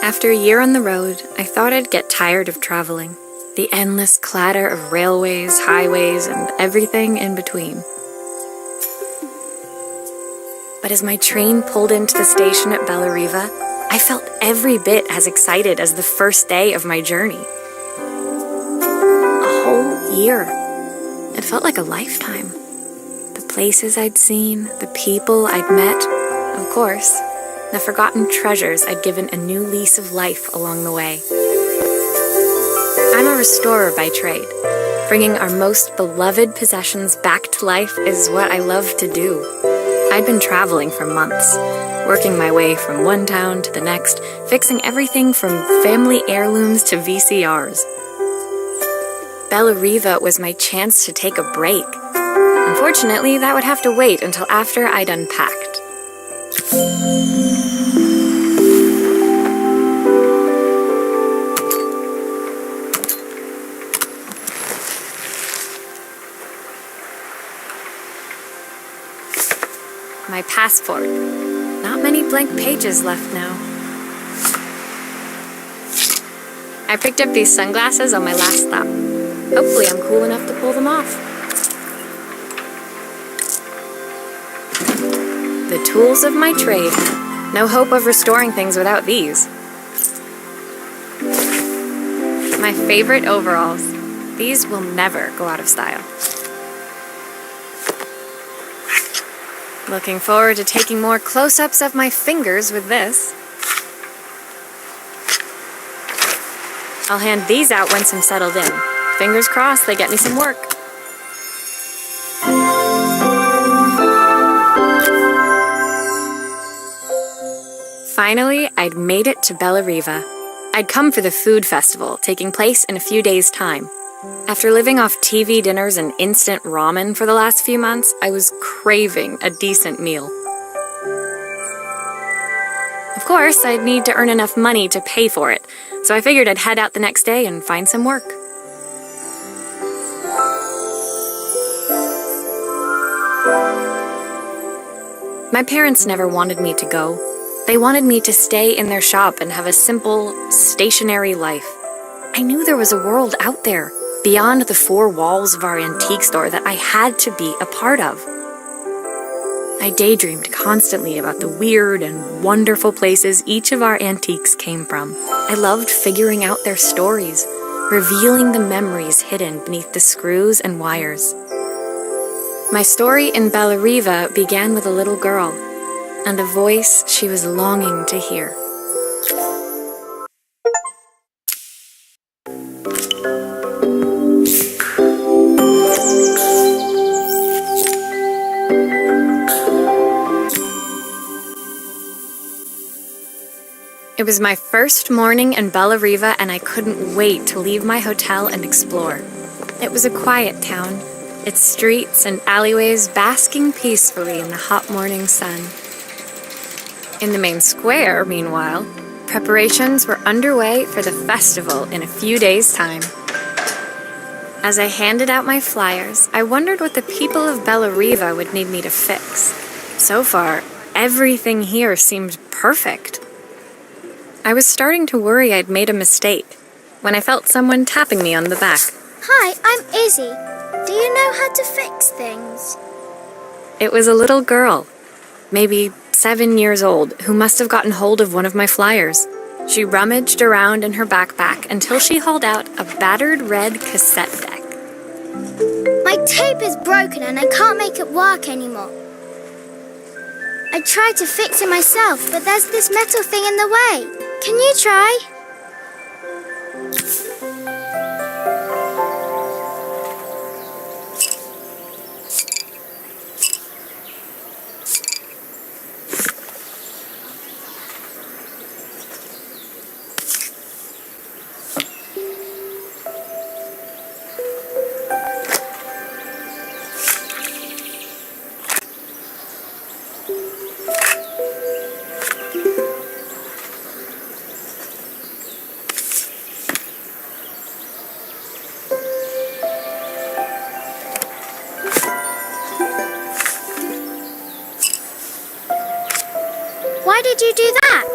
After a year on the road, I thought I'd get tired of traveling. The endless clatter of railways, highways, and everything in between. But as my train pulled into the station at Bellariva, I felt every bit as excited as the first day of my journey. A whole year. It felt like a lifetime. The places I'd seen, the people I'd met, of course, the forgotten treasures I'd given a new lease of life along the way. I'm a restorer by trade. Bringing our most beloved possessions back to life is what I love to do. I'd been traveling for months, working my way from one town to the next, fixing everything from family heirlooms to VCRs. Bellariva was my chance to take a break. Unfortunately, that would have to wait until after I'd unpacked. My passport. Not many blank pages left now. I picked up these sunglasses on my last stop. Hopefully I'm cool enough to pull them off. The tools of my trade. No hope of restoring things without these. My favorite overalls. These will never go out of style. Looking forward to taking more close-ups of my fingers with this. I'll hand these out once I'm settled in. Fingers crossed they get me some work. Finally, I'd made it to Bellariva. I'd come for the food festival, taking place in a few days' time. After living off TV dinners and instant ramen for the last few months, I was craving a decent meal. Of course, I'd need to earn enough money to pay for it, so I figured I'd head out the next day and find some work. My parents never wanted me to go. They wanted me to stay in their shop and have a simple, stationary life. I knew there was a world out there, beyond the four walls of our antique store, that I had to be a part of. I daydreamed constantly about the weird and wonderful places each of our antiques came from. I loved figuring out their stories, revealing the memories hidden beneath the screws and wires. My story in Bellariva began with a little girl, and a voice she was longing to hear. It was my first morning in Bellariva, and I couldn't wait to leave my hotel and explore. It was a quiet town, its streets and alleyways basking peacefully in the hot morning sun. In the main square, meanwhile, preparations were underway for the festival in a few days' time. As I handed out my flyers, I wondered what the people of Bellariva would need me to fix. So far, everything here seemed perfect. I was starting to worry I'd made a mistake when I felt someone tapping me on the back. Hi, I'm Izzy. Do you know how to fix things? It was a little girl, maybe 7 years old, who must have gotten hold of one of my flyers. She rummaged around in her backpack until she hauled out a battered red cassette deck. My tape is broken and I can't make it work anymore. I tried to fix it myself, but there's this metal thing in the way. Can you try? did you do that?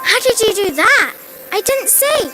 How did you do that? I didn't see.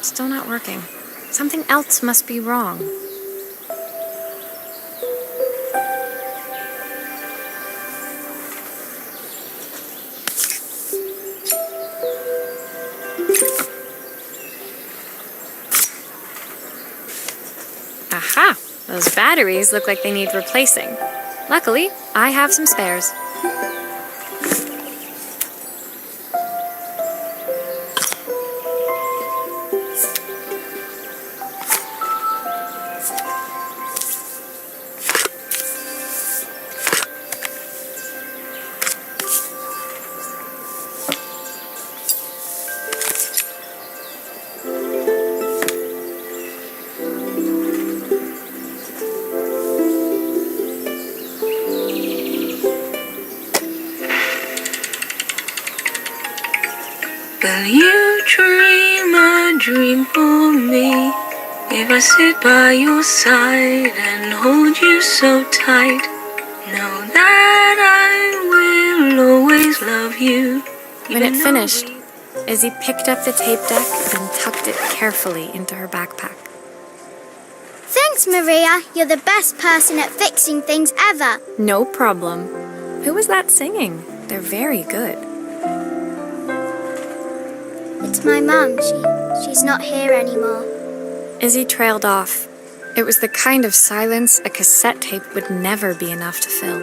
Still not working. Something else must be wrong. Aha! Those batteries look like they need replacing. Luckily, I have some spares. Will you dream a dream for me? If I sit by your side and hold you so tight, know that I will always love you. When it finished, Izzy picked up the tape deck and tucked it carefully into her backpack. Thanks, Maria. You're the best person at fixing things ever. No problem. Who was that singing? They're very good. It's my mum. She's not here anymore. Izzy trailed off. It was the kind of silence a cassette tape would never be enough to fill.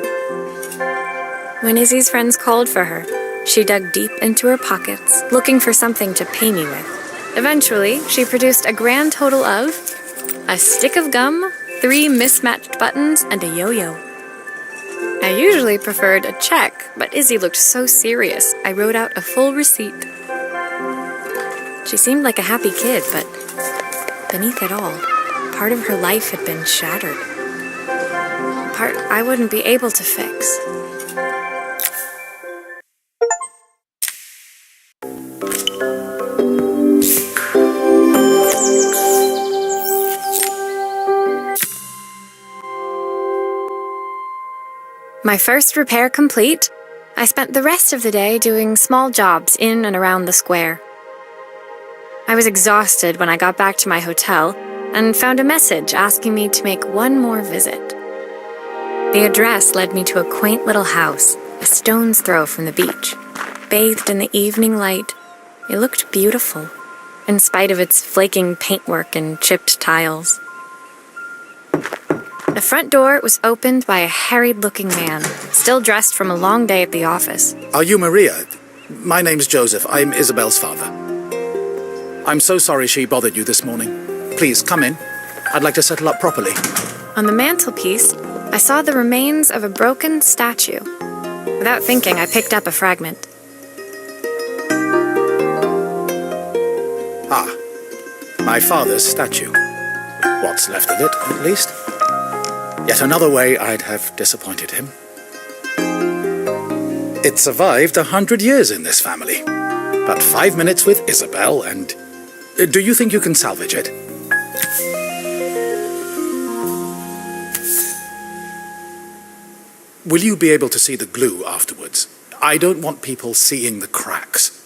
When Izzy's friends called for her, she dug deep into her pockets, looking for something to pay me with. Eventually, she produced a grand total of a stick of gum, 3 mismatched buttons, and a yo-yo. I usually preferred a check, but Izzy looked so serious, I wrote out a full receipt. She seemed like a happy kid, but beneath it all, part of her life had been shattered. Part I wouldn't be able to fix. My first repair complete, I spent the rest of the day doing small jobs in and around the square. I was exhausted when I got back to my hotel and found a message asking me to make one more visit. The address led me to a quaint little house, a stone's throw from the beach. Bathed in the evening light, it looked beautiful, in spite of its flaking paintwork and chipped tiles. The front door was opened by a harried-looking man, still dressed from a long day at the office. Are you Maria? My name's Joseph. I'm Isabel's father. I'm so sorry she bothered you this morning. Please, come in. I'd like to settle up properly. On the mantelpiece, I saw the remains of a broken statue. Without thinking, I picked up a fragment. Ah, my father's statue. What's left of it, at least. Yet another way I'd have disappointed him. It survived 100 years in this family. But 5 minutes with Isabel and... Do you think you can salvage it? Will you be able to see the glue afterwards? I don't want people seeing the cracks.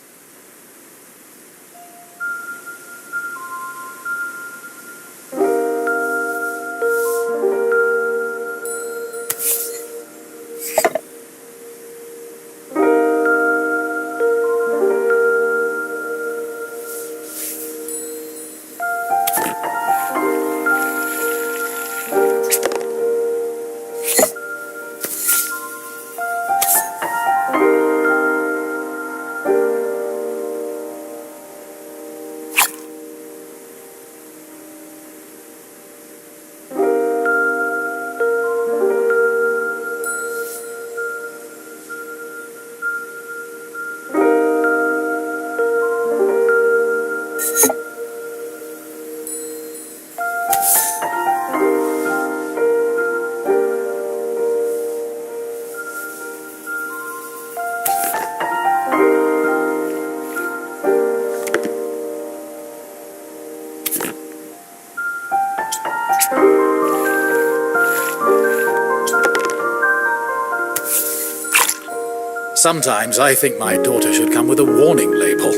Sometimes I think my daughter should come with a warning label.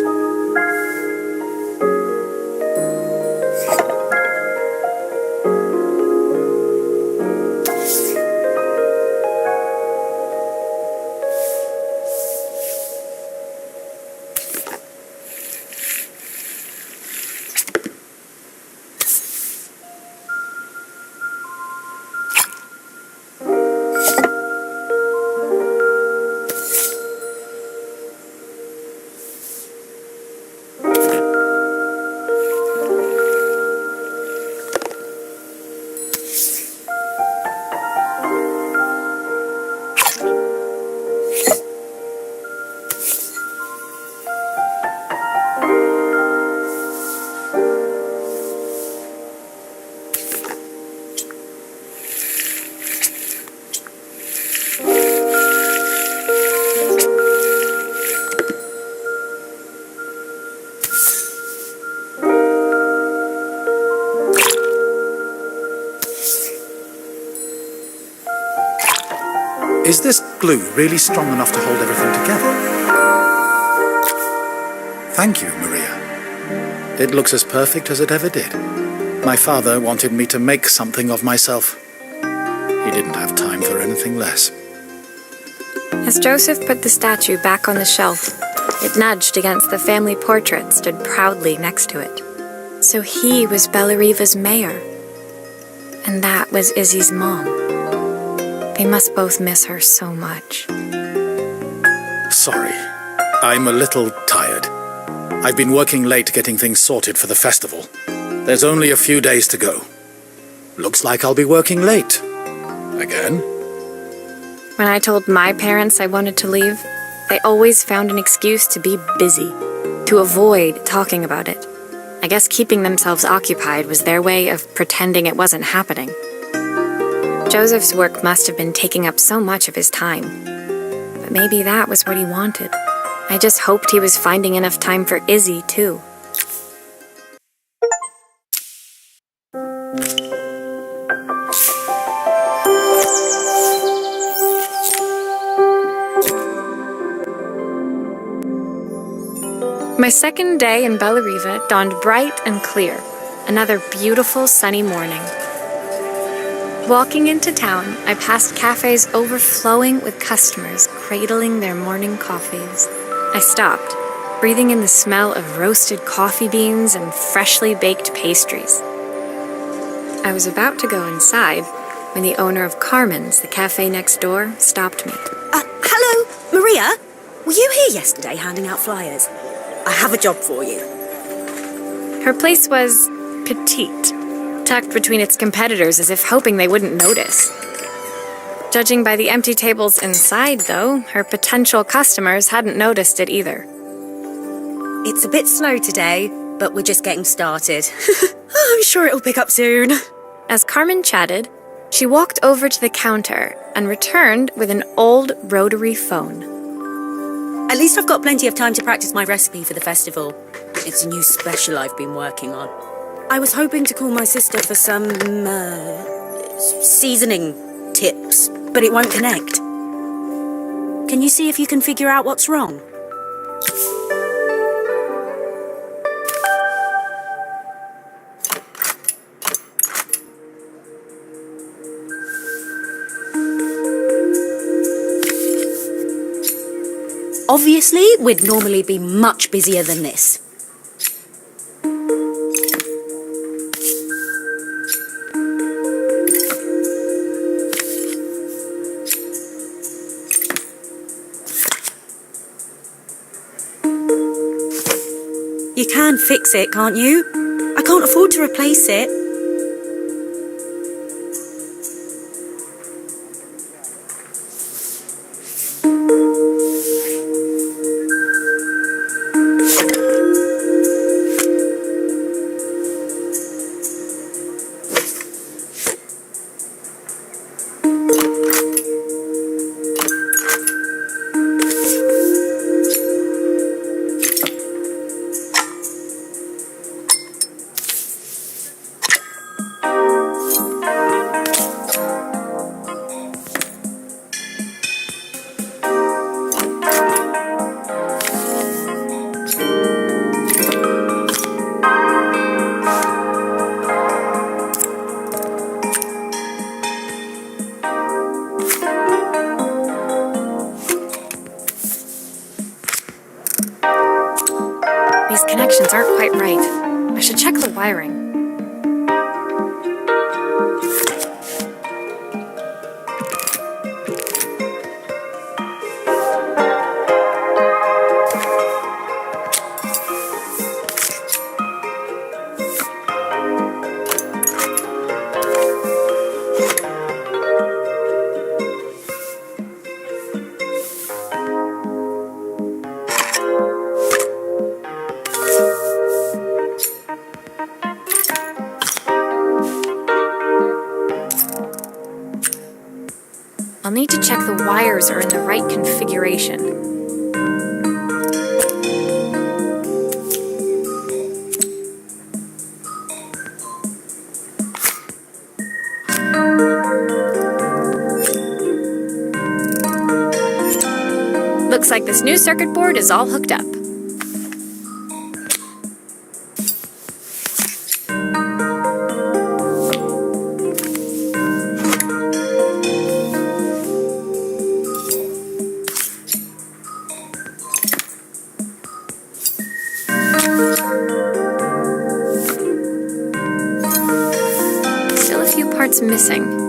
Is this glue really strong enough to hold everything together? Thank you, Maria. It looks as perfect as it ever did. My father wanted me to make something of myself. He didn't have time for anything less. As Joseph put the statue back on the shelf, it nudged against the family portrait stood proudly next to it. So he was Bellariva's mayor. And that was Izzy's mom. They must both miss her so much. Sorry, I'm a little tired. I've been working late getting things sorted for the festival. There's only a few days to go. Looks like I'll be working late. Again? When I told my parents I wanted to leave, they always found an excuse to be busy, to avoid talking about it. I guess keeping themselves occupied was their way of pretending it wasn't happening. Joseph's work must have been taking up so much of his time. But maybe that was what he wanted. I just hoped he was finding enough time for Izzy, too. My second day in Bellariva dawned bright and clear. Another beautiful sunny morning. Walking into town, I passed cafes overflowing with customers cradling their morning coffees. I stopped, breathing in the smell of roasted coffee beans and freshly baked pastries. I was about to go inside when the owner of Carmen's, the cafe next door, stopped me. Hello, Maria? Were you here yesterday handing out flyers? I have a job for you. Her place was petite, tucked between its competitors as if hoping they wouldn't notice. Judging by the empty tables inside, though, her potential customers hadn't noticed it either. It's a bit slow today, but we're just getting started. I'm sure it'll pick up soon. As Carmen chatted, she walked over to the counter and returned with an old rotary phone. At least I've got plenty of time to practice my recipe for the festival. It's a new special I've been working on. I was hoping to call my sister for some, seasoning tips, but it won't connect. Can you see if you can figure out what's wrong? Obviously, we'd normally be much busier than this. You can fix it, can't you? I can't afford to replace it. These connections aren't quite right. I should check the wiring. I'll need to check the wires are in the right configuration. Looks like this new circuit board is all hooked up. Still a few parts missing.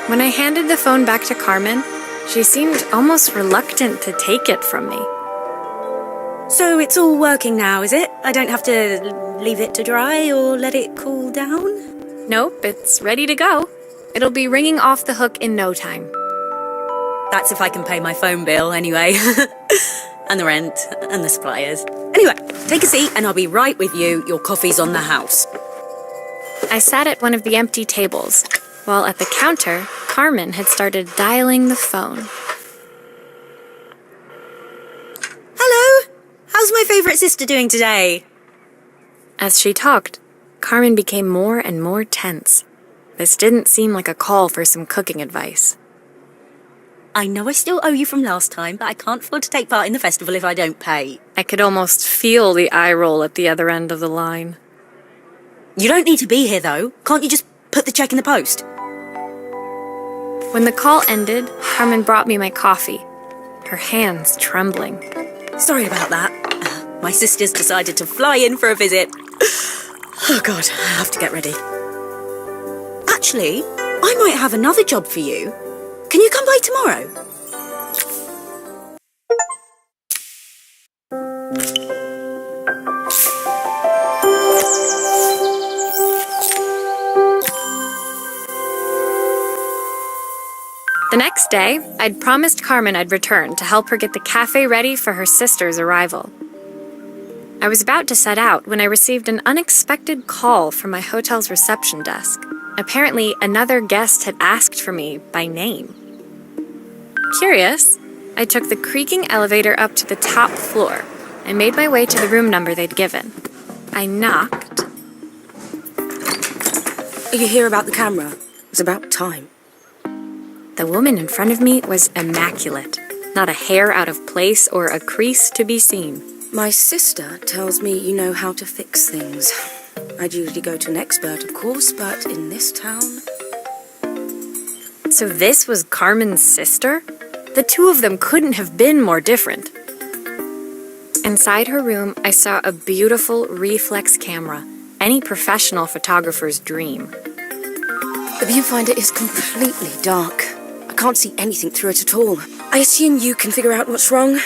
When I handed the phone back to Carmen, she seemed almost reluctant to take it from me. So it's all working now, is it? I don't have to leave it to dry or let it cool down? Nope, it's ready to go. It'll be ringing off the hook in no time. That's if I can pay my phone bill anyway. And the rent and the suppliers. Anyway, take a seat and I'll be right with you. Your coffee's on the house. I sat at one of the empty tables, while at the counter, Carmen had started dialing the phone. Hello? How's my favourite sister doing today? As she talked, Carmen became more and more tense. This didn't seem like a call for some cooking advice. I know I still owe you from last time, but I can't afford to take part in the festival if I don't pay. I could almost feel the eye roll at the other end of the line. You don't need to be here, though. Can't you just put the check in the post? When the call ended, Carmen brought me my coffee, her hands trembling. Sorry about that. My sister's decided to fly in for a visit. Oh God, I have to get ready. Actually, I might have another job for you. Can you come by tomorrow? The next day, I'd promised Carmen I'd return to help her get the cafe ready for her sister's arrival. I was about to set out when I received an unexpected call from my hotel's reception desk. Apparently, another guest had asked for me by name. Curious, I took the creaking elevator up to the top floor and made my way to the room number they'd given. I knocked. Are you here about the camera? It's about time. The woman in front of me was immaculate, not a hair out of place or a crease to be seen. My sister tells me you know how to fix things. I'd usually go to an expert, of course, but in this town... So this was Carmen's sister? The two of them couldn't have been more different. Inside her room, I saw a beautiful reflex camera, any professional photographer's dream. The viewfinder is completely dark. I can't see anything through it at all. I assume you can figure out what's wrong?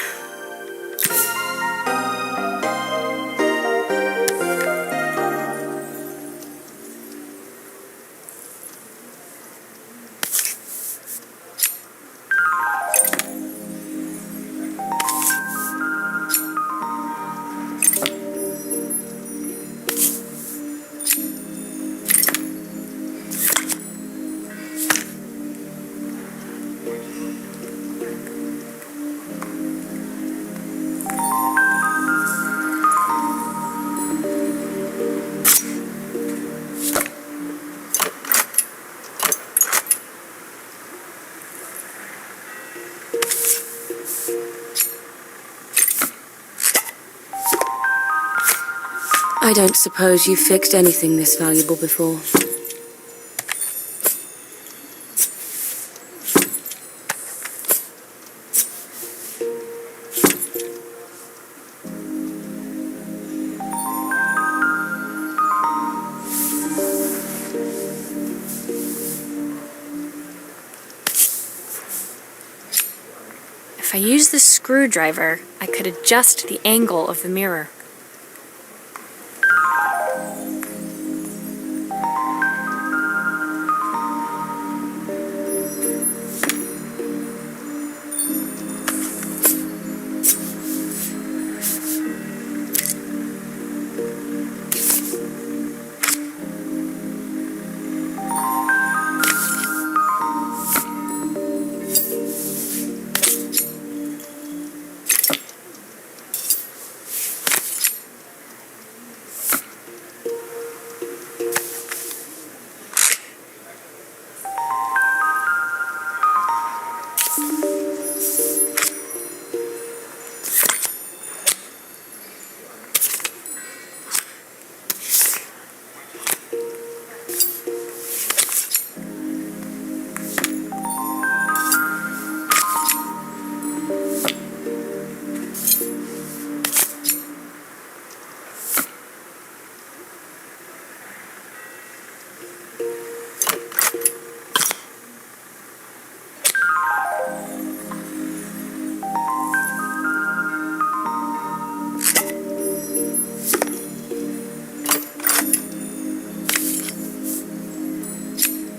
I don't suppose you've fixed anything this valuable before. If I use the screwdriver, I could adjust the angle of the mirror.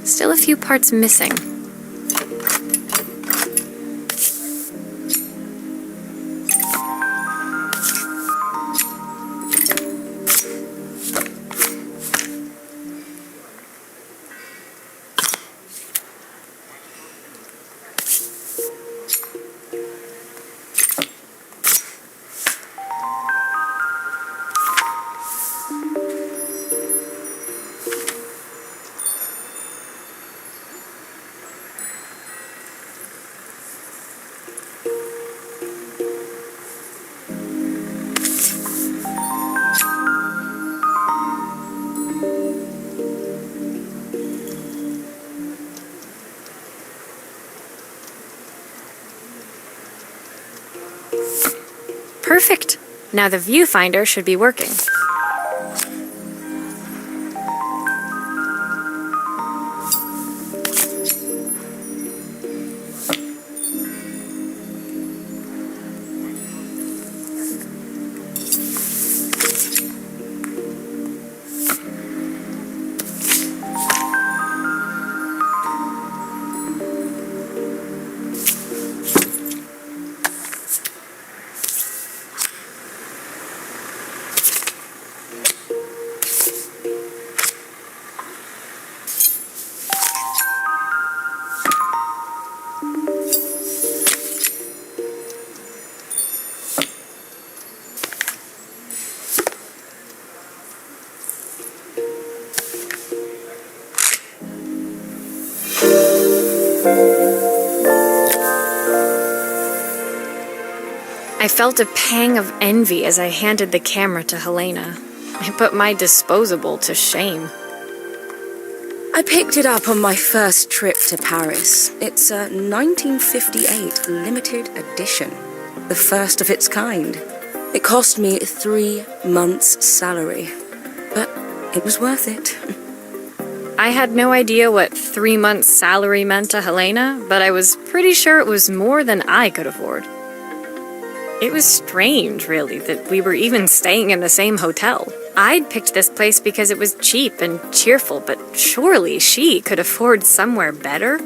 Still a few parts missing. Perfect. Now the viewfinder should be working. I felt a pang of envy as I handed the camera to Helena. I put my disposable to shame. I picked it up on my first trip to Paris. It's a 1958 limited edition, the first of its kind. It cost me 3 months' salary, but it was worth it. I had no idea what 3 months' salary meant to Helena, but I was pretty sure it was more than I could afford. It was strange, really, that we were even staying in the same hotel. I'd picked this place because it was cheap and cheerful, but surely she could afford somewhere better.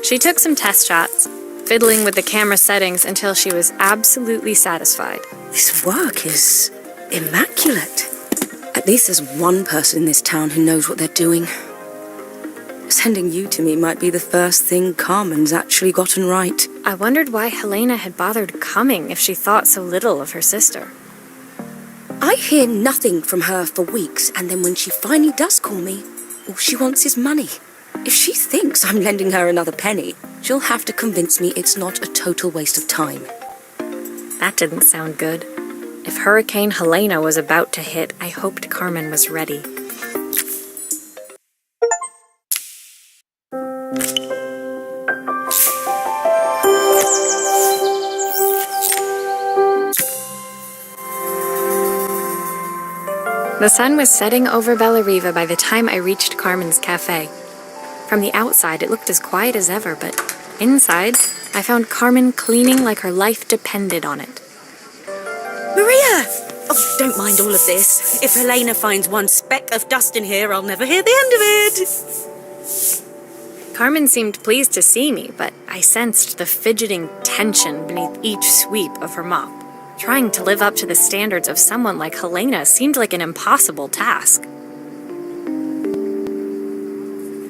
She took some test shots, fiddling with the camera settings until she was absolutely satisfied. This work is immaculate. At least there's one person in this town who knows what they're doing. Sending you to me might be the first thing Carmen's actually gotten right. I wondered why Helena had bothered coming if she thought so little of her sister. I hear nothing from her for weeks, and then when she finally does call me, all she wants is money. If she thinks I'm lending her another penny, she'll have to convince me it's not a total waste of time. That didn't sound good. If Hurricane Helena was about to hit, I hoped Carmen was ready. The sun was setting over Bellariva by the time I reached Carmen's cafe. From the outside, it looked as quiet as ever, but inside, I found Carmen cleaning like her life depended on it. Maria! Oh, don't mind all of this. If Helena finds one speck of dust in here, I'll never hear the end of it. Carmen seemed pleased to see me, but I sensed the fidgeting tension beneath each sweep of her mop. Trying to live up to the standards of someone like Helena seemed like an impossible task.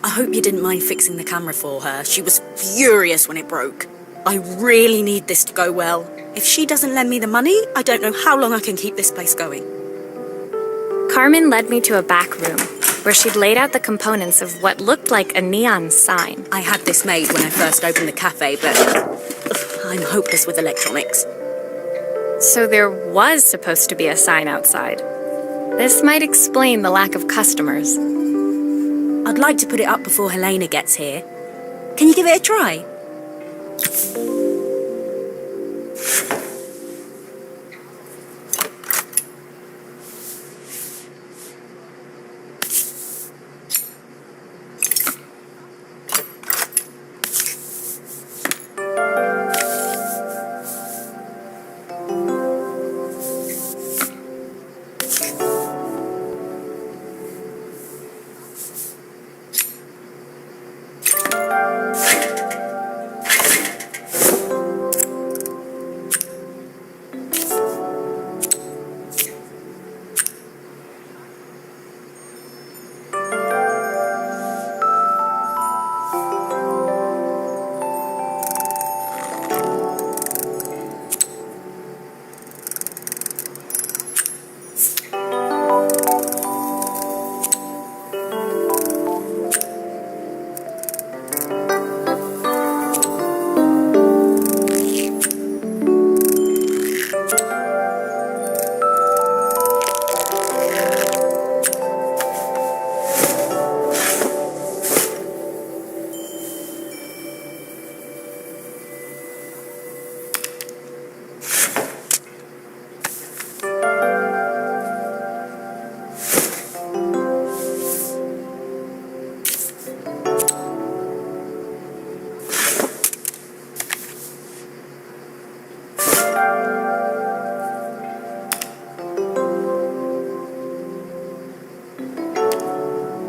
I hope you didn't mind fixing the camera for her. She was furious when it broke. I really need this to go well. If she doesn't lend me the money, I don't know how long I can keep this place going. Carmen led me to a back room, where she'd laid out the components of what looked like a neon sign. I had this made when I first opened the cafe, but I'm hopeless with electronics. So there was supposed to be a sign outside. This might explain the lack of customers. I'd like to put it up before Helena gets here. Can you give it a try?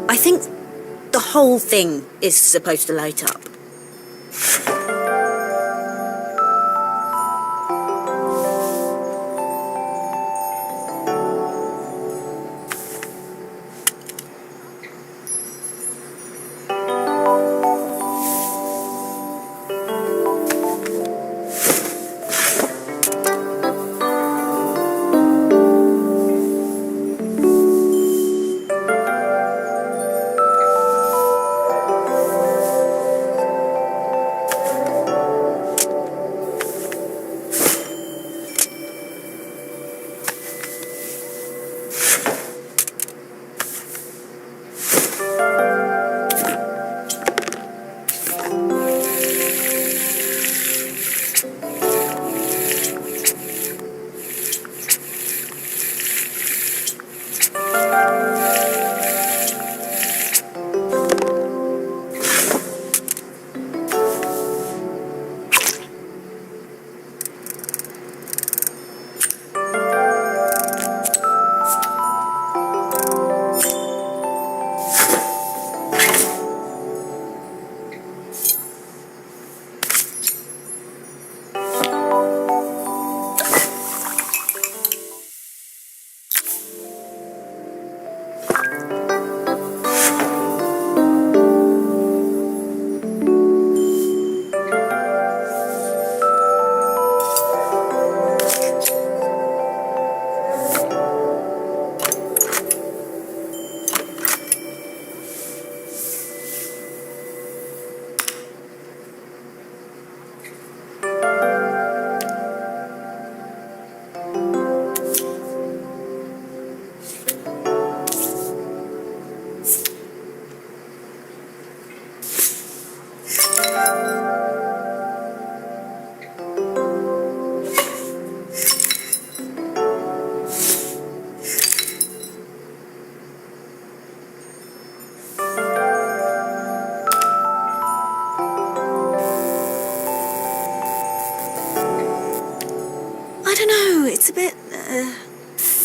I think the whole thing is supposed to light up.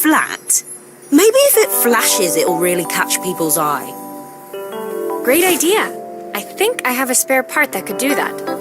flat? Maybe if it flashes, it'll really catch people's eye. Great idea. I think I have a spare part that could do that.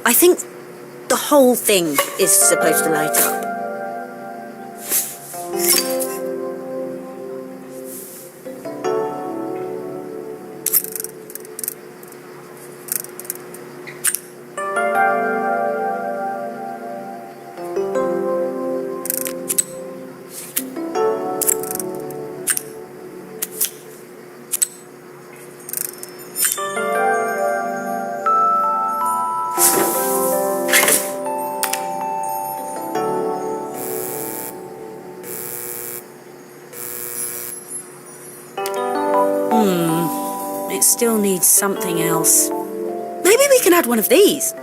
I think the whole thing is supposed to light up. It still needs something else. Maybe we can add one of these.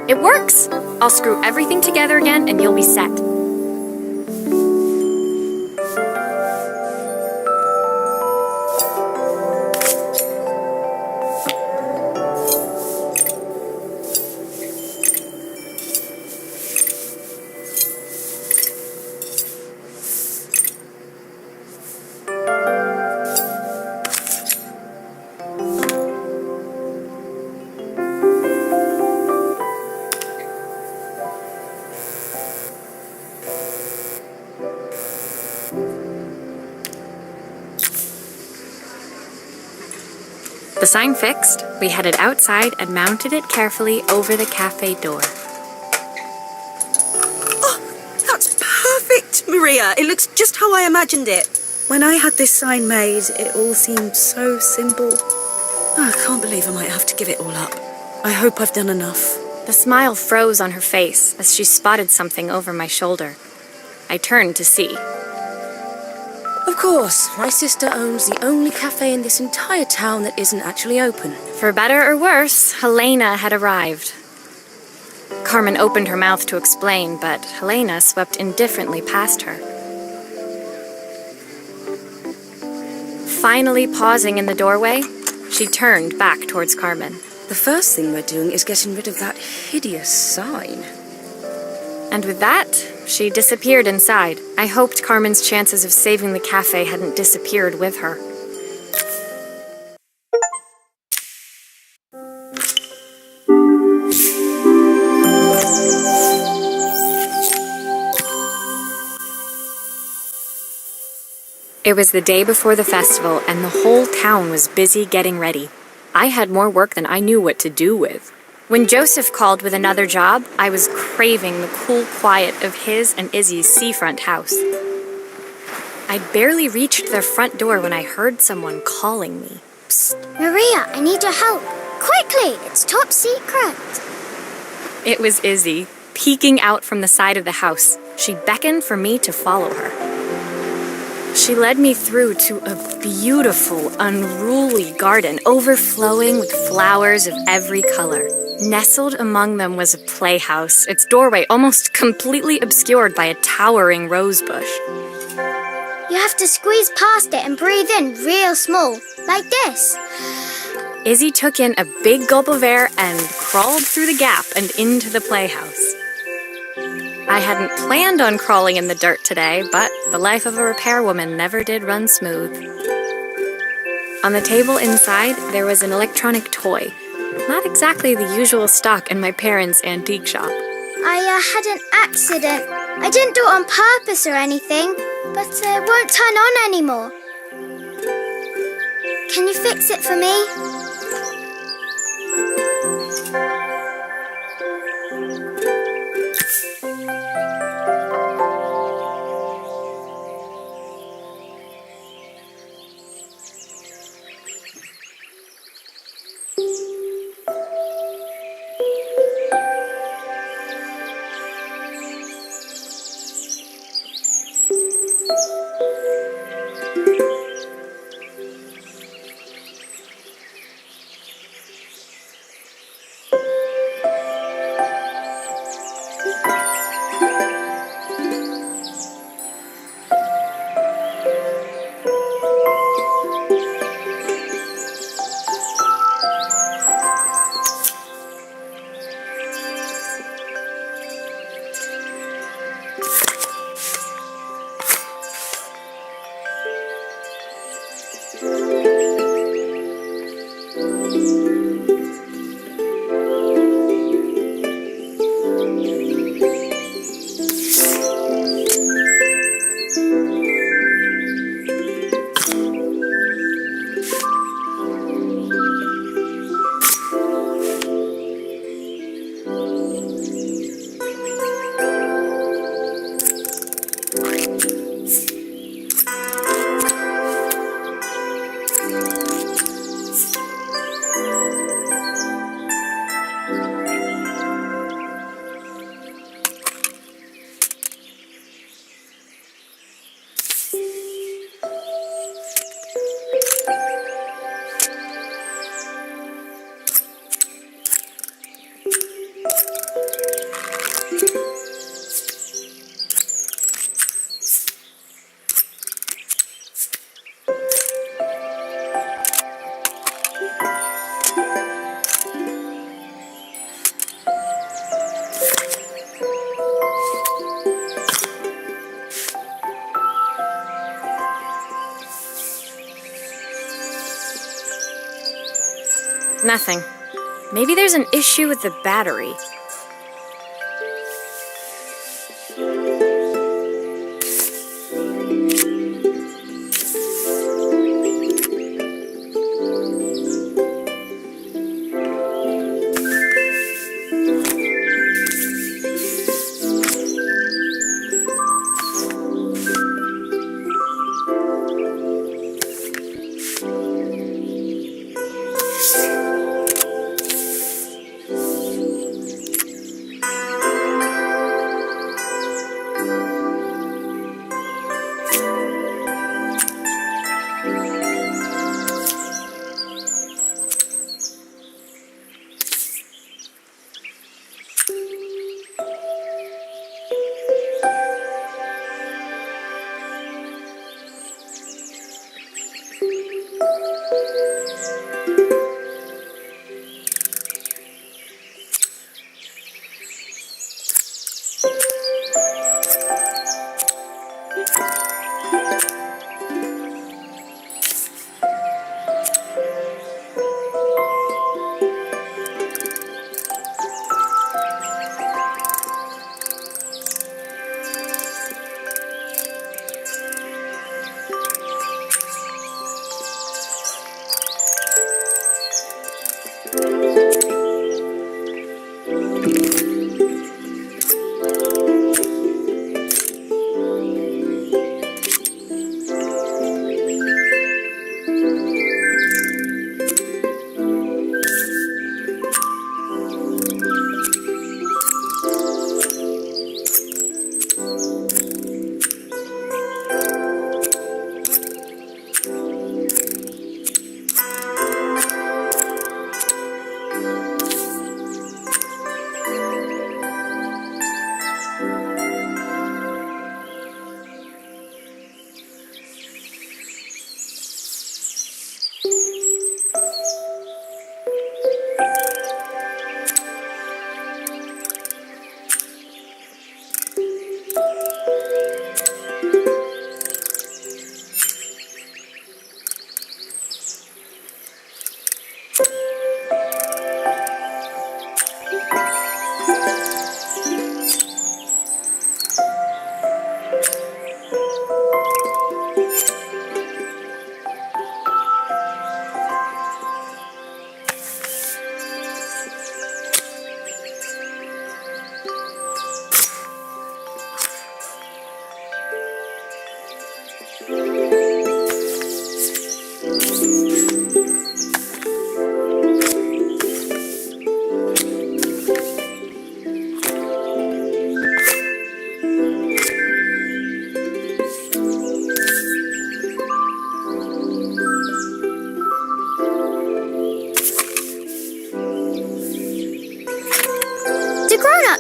It works! I'll screw everything together again and you'll be set. The sign fixed, we headed outside and mounted it carefully over the cafe door. Oh, that's perfect, Maria. It looks just how I imagined it. When I had this sign made, it all seemed so simple. Oh, I can't believe I might have to give it all up. I hope I've done enough. The smile froze on her face as she spotted something over my shoulder. I turned to see. Of course, my sister owns the only cafe in this entire town that isn't actually open. For better or worse, Helena had arrived. Carmen opened her mouth to explain, but Helena swept indifferently past her. Finally pausing in the doorway, she turned back towards Carmen. The first thing we're doing is getting rid of that hideous sign. And with that, She disappeared inside. I hoped Carmen's chances of saving the cafe hadn't disappeared with her. It was the day before the festival, and the whole town was busy getting ready. I had more work than I knew what to do with. When Joseph called with another job, I was craving the cool quiet of his and Izzy's seafront house. I'd barely reached their front door when I heard someone calling me. Psst, Maria, I need your help. Quickly, it's top secret. It was Izzy, peeking out from the side of the house. She beckoned for me to follow her. She led me through to a beautiful, unruly garden overflowing with flowers of every color. Nestled among them was a playhouse, its doorway almost completely obscured by a towering rose bush. You have to squeeze past it and breathe in real small, like this. Izzy took in a big gulp of air and crawled through the gap and into the playhouse. I hadn't planned on crawling in the dirt today, but the life of a repairwoman never did run smooth. On the table inside, there was an electronic toy. Not exactly the usual stock in my parents' antique shop. I had an accident. I didn't do it on purpose or anything, but it won't turn on anymore. Can you fix it for me? Nothing. Maybe there's an issue with the battery.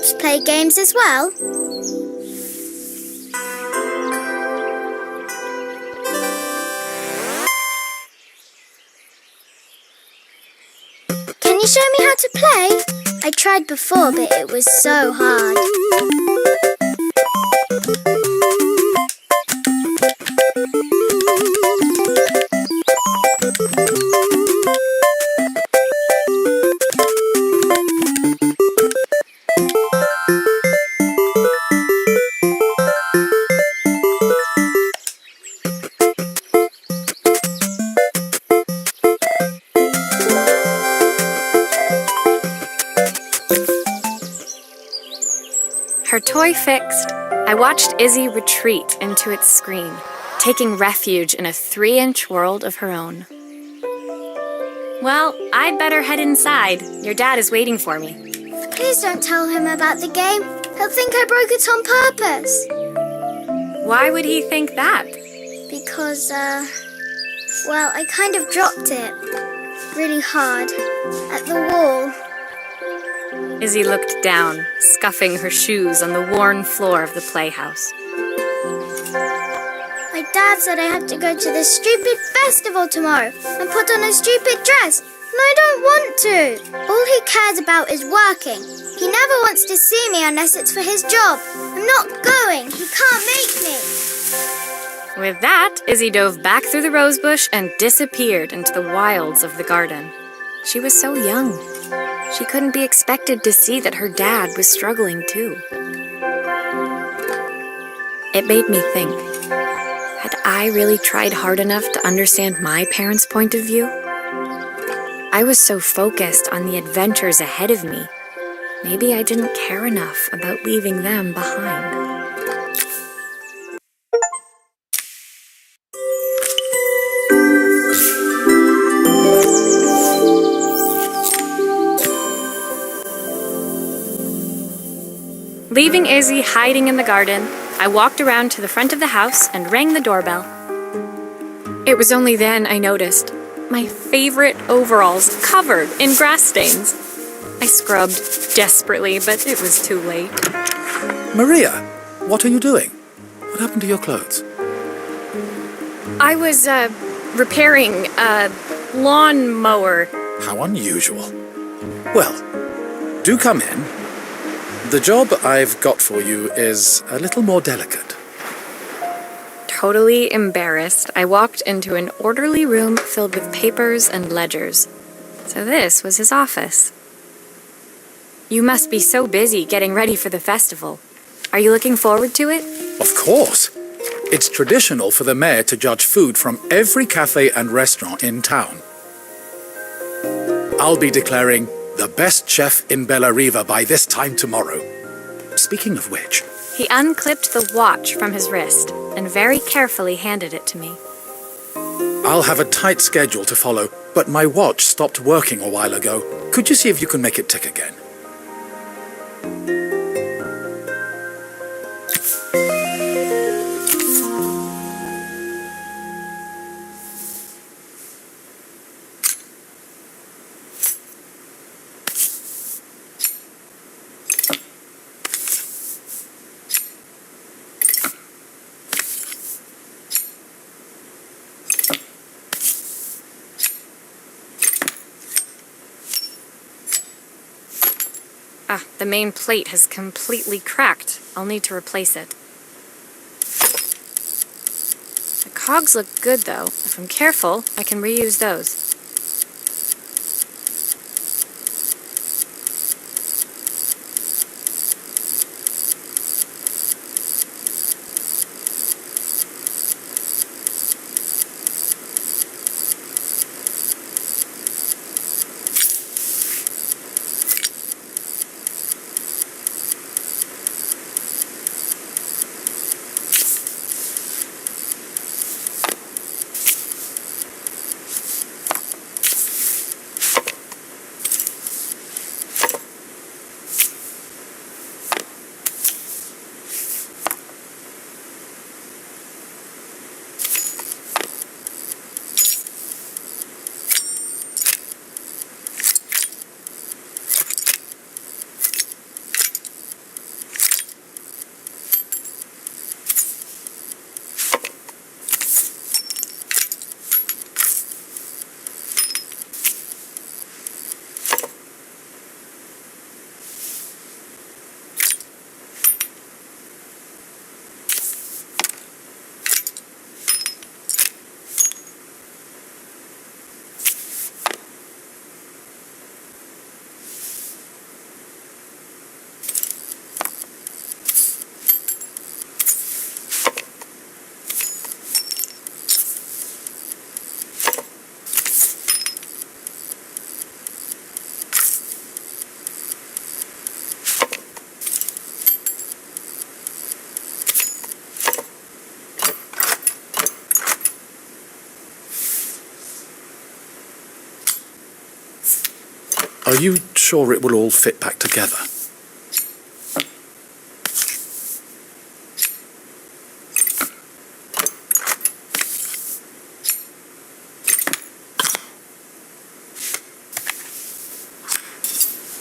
grown-ups play games as well? Can you show me how to play? I tried before, but it was so hard. Her toy fixed, I watched Izzy retreat into its screen, taking refuge in a 3-inch world of her own. Well, I'd better head inside. Your dad is waiting for me. Please don't tell him about the game. He'll think I broke it on purpose. Why would he think that? Because, well, I kind of dropped it really hard at the wall. Izzy looked down, scuffing her shoes on the worn floor of the playhouse. My dad said I had to go to this stupid festival tomorrow and put on a stupid dress, and I don't want to. All he cares about is working. He never wants to see me unless it's for his job. I'm not going. He can't make me. With that, Izzy dove back through the rosebush and disappeared into the wilds of the garden. She was so young. She couldn't be expected to see that her dad was struggling too. It made me think, had I really tried hard enough to understand my parents' point of view? I was so focused on the adventures ahead of me, maybe I didn't care enough about leaving them behind. Leaving Izzy hiding in the garden, I walked around to the front of the house and rang the doorbell. It was only then I noticed my favorite overalls covered in grass stains. I scrubbed desperately, but it was too late. Maria, what are you doing? What happened to your clothes? I was, repairing a lawnmower. How unusual. Well, do come in. The job I've got for you is a little more delicate. Totally embarrassed, I walked into an orderly room filled with papers and ledgers. So this was his office. You must be so busy getting ready for the festival. Are you looking forward to it? Of course. It's traditional for the mayor to judge food from every cafe and restaurant in town. I'll be declaring the best chef in Bella Riva by this time tomorrow. Speaking of which... He unclipped the watch from his wrist and very carefully handed it to me. I'll have a tight schedule to follow, but my watch stopped working a while ago. Could you see if you can make it tick again? Ah, the main plate has completely cracked. I'll need to replace it. The cogs look good, though. If I'm careful, I can reuse those. Are you sure it will all fit back together?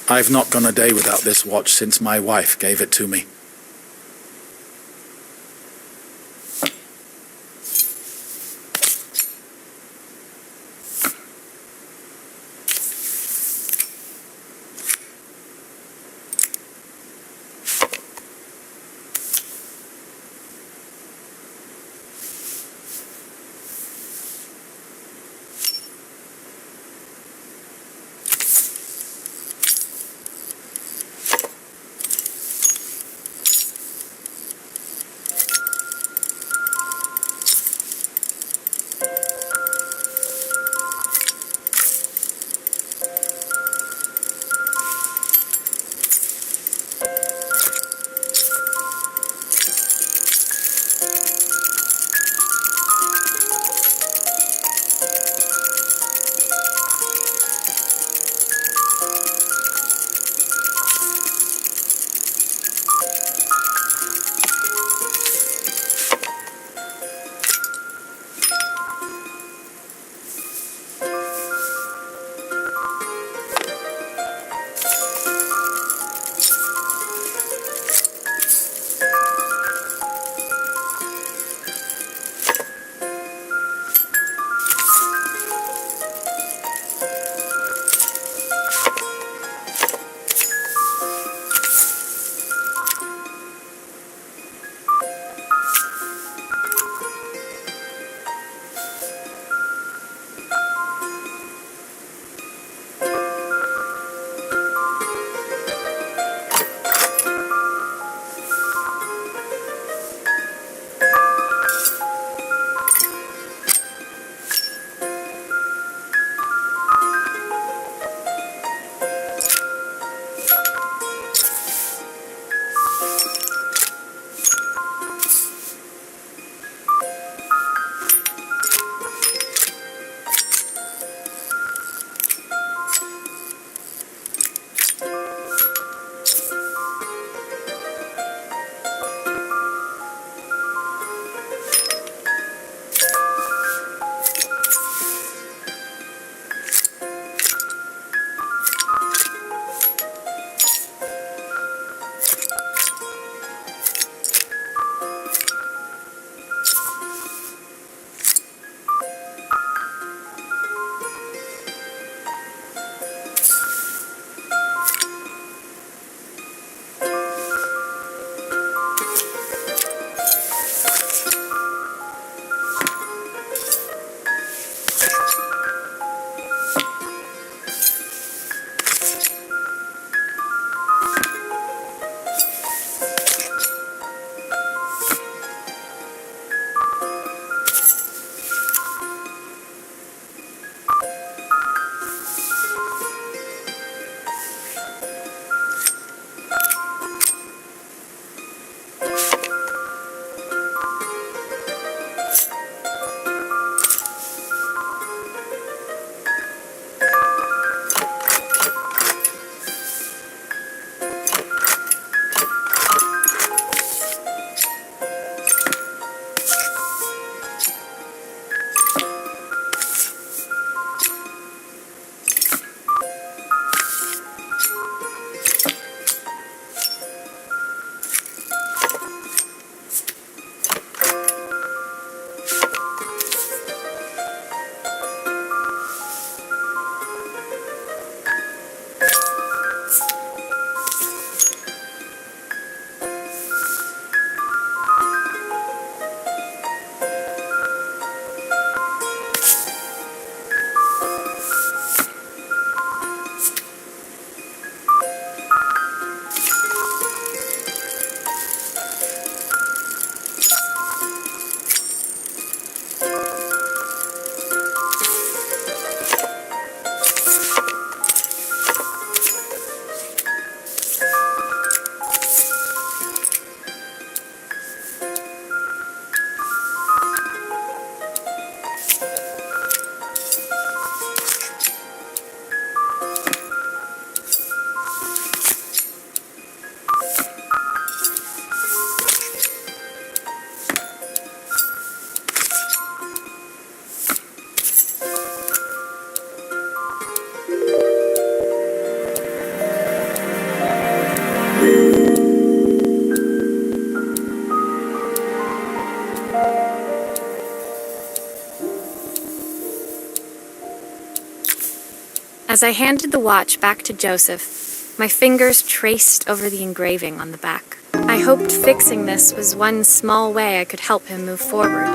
I've not gone a day without this watch since my wife gave it to me. As I handed the watch back to Joseph, my fingers traced over the engraving on the back. I hoped fixing this was one small way I could help him move forward.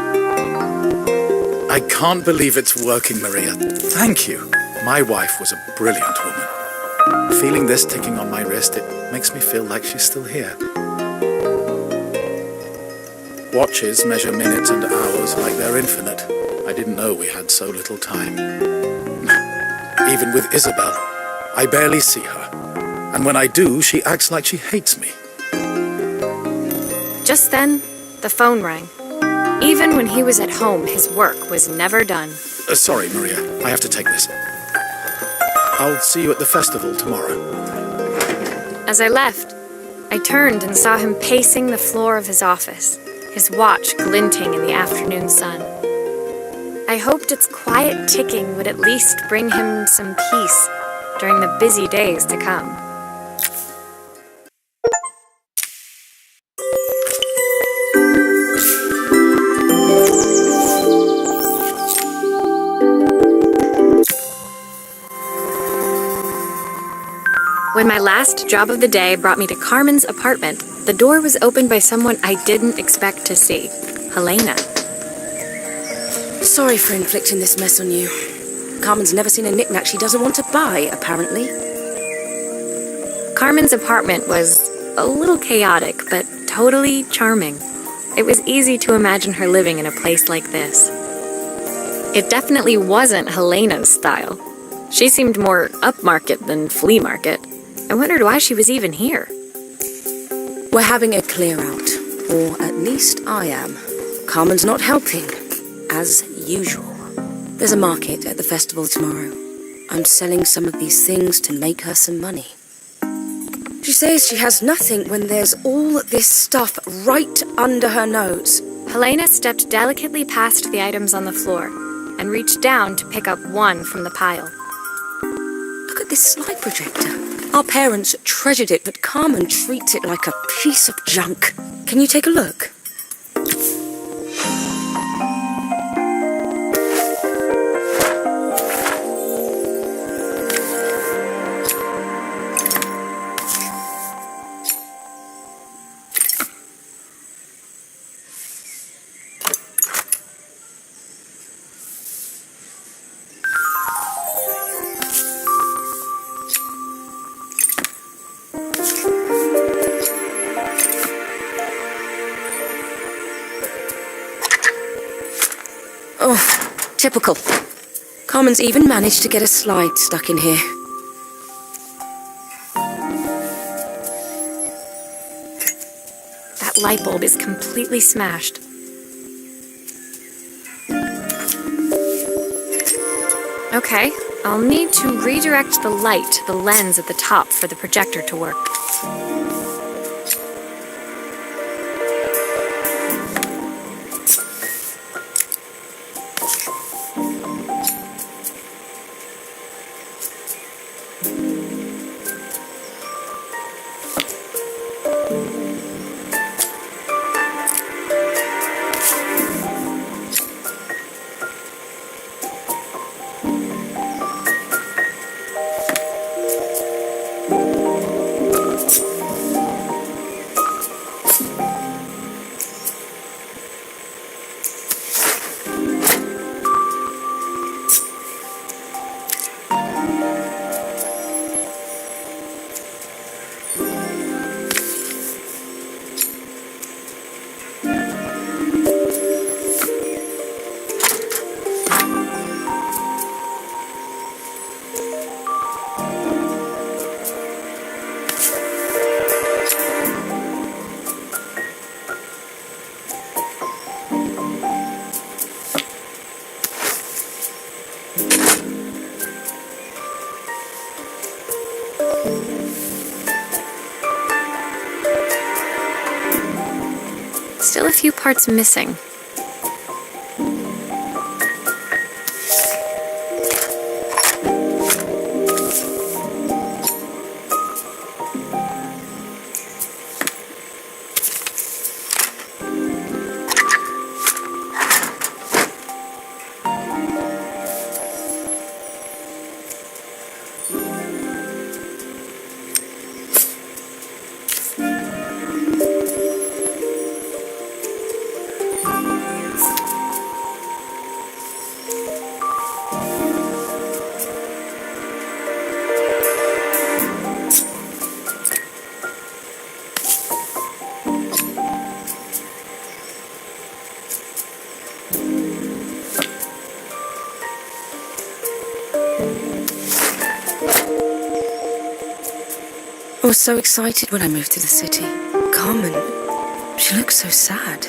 I can't believe it's working, Maria. Thank you. My wife was a brilliant woman. Feeling this ticking on my wrist, it makes me feel like she's still here. Watches measure minutes and hours like they're infinite. I didn't know we had so little time. Even with Isabel, I barely see her. And when I do, she acts like she hates me. Just then, the phone rang. Even when he was at home, his work was never done. Sorry, Maria. I have to take this. I'll see you at the festival tomorrow. As I left, I turned and saw him pacing the floor of his office, his watch glinting in the afternoon sun. I hoped its quiet ticking would at least bring him some peace during the busy days to come. When my last job of the day brought me to Carmen's apartment, the door was opened by someone I didn't expect to see, Helena. Sorry for inflicting this mess on you. Carmen's never seen a knick-knack she doesn't want to buy, apparently. Carmen's apartment was a little chaotic, but totally charming. It was easy to imagine her living in a place like this. It definitely wasn't Helena's style. She seemed more upmarket than flea market. I wondered why she was even here. We're having a clear-out, or at least I am. Carmen's not helping, as usual. There's a market at the festival tomorrow. I'm selling some of these things to make her some money. She says she has nothing when there's all this stuff right under her nose. Helena stepped delicately past the items on the floor and reached down to pick up one from the pile. Look at this slide projector. Our parents treasured it, but Carmen treats it like a piece of junk. Can you take a look? Oh, typical. Carmen's even managed to get a slide stuck in here. That light bulb is completely smashed. Okay, I'll need to redirect the light to the lens at the top for the projector to work. Still a few parts missing. was so excited when I moved to the city. Carmen, she looks so sad.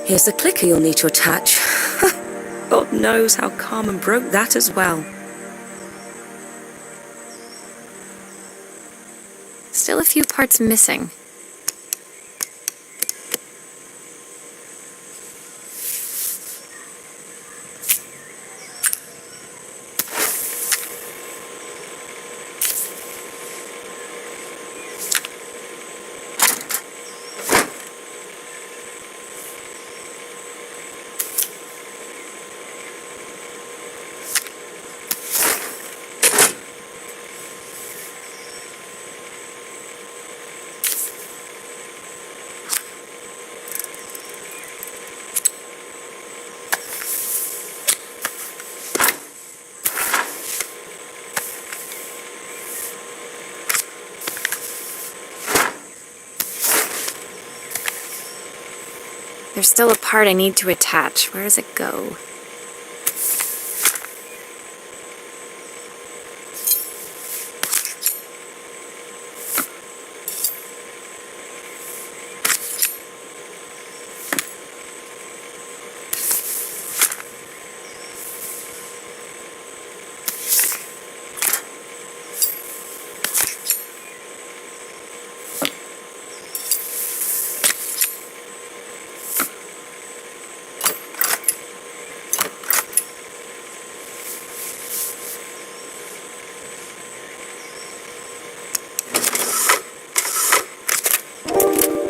Here's the clicker you'll need to attach. God knows how Carmen broke that as well. Still a few parts missing. There's still a part I need to attach. Where does it go?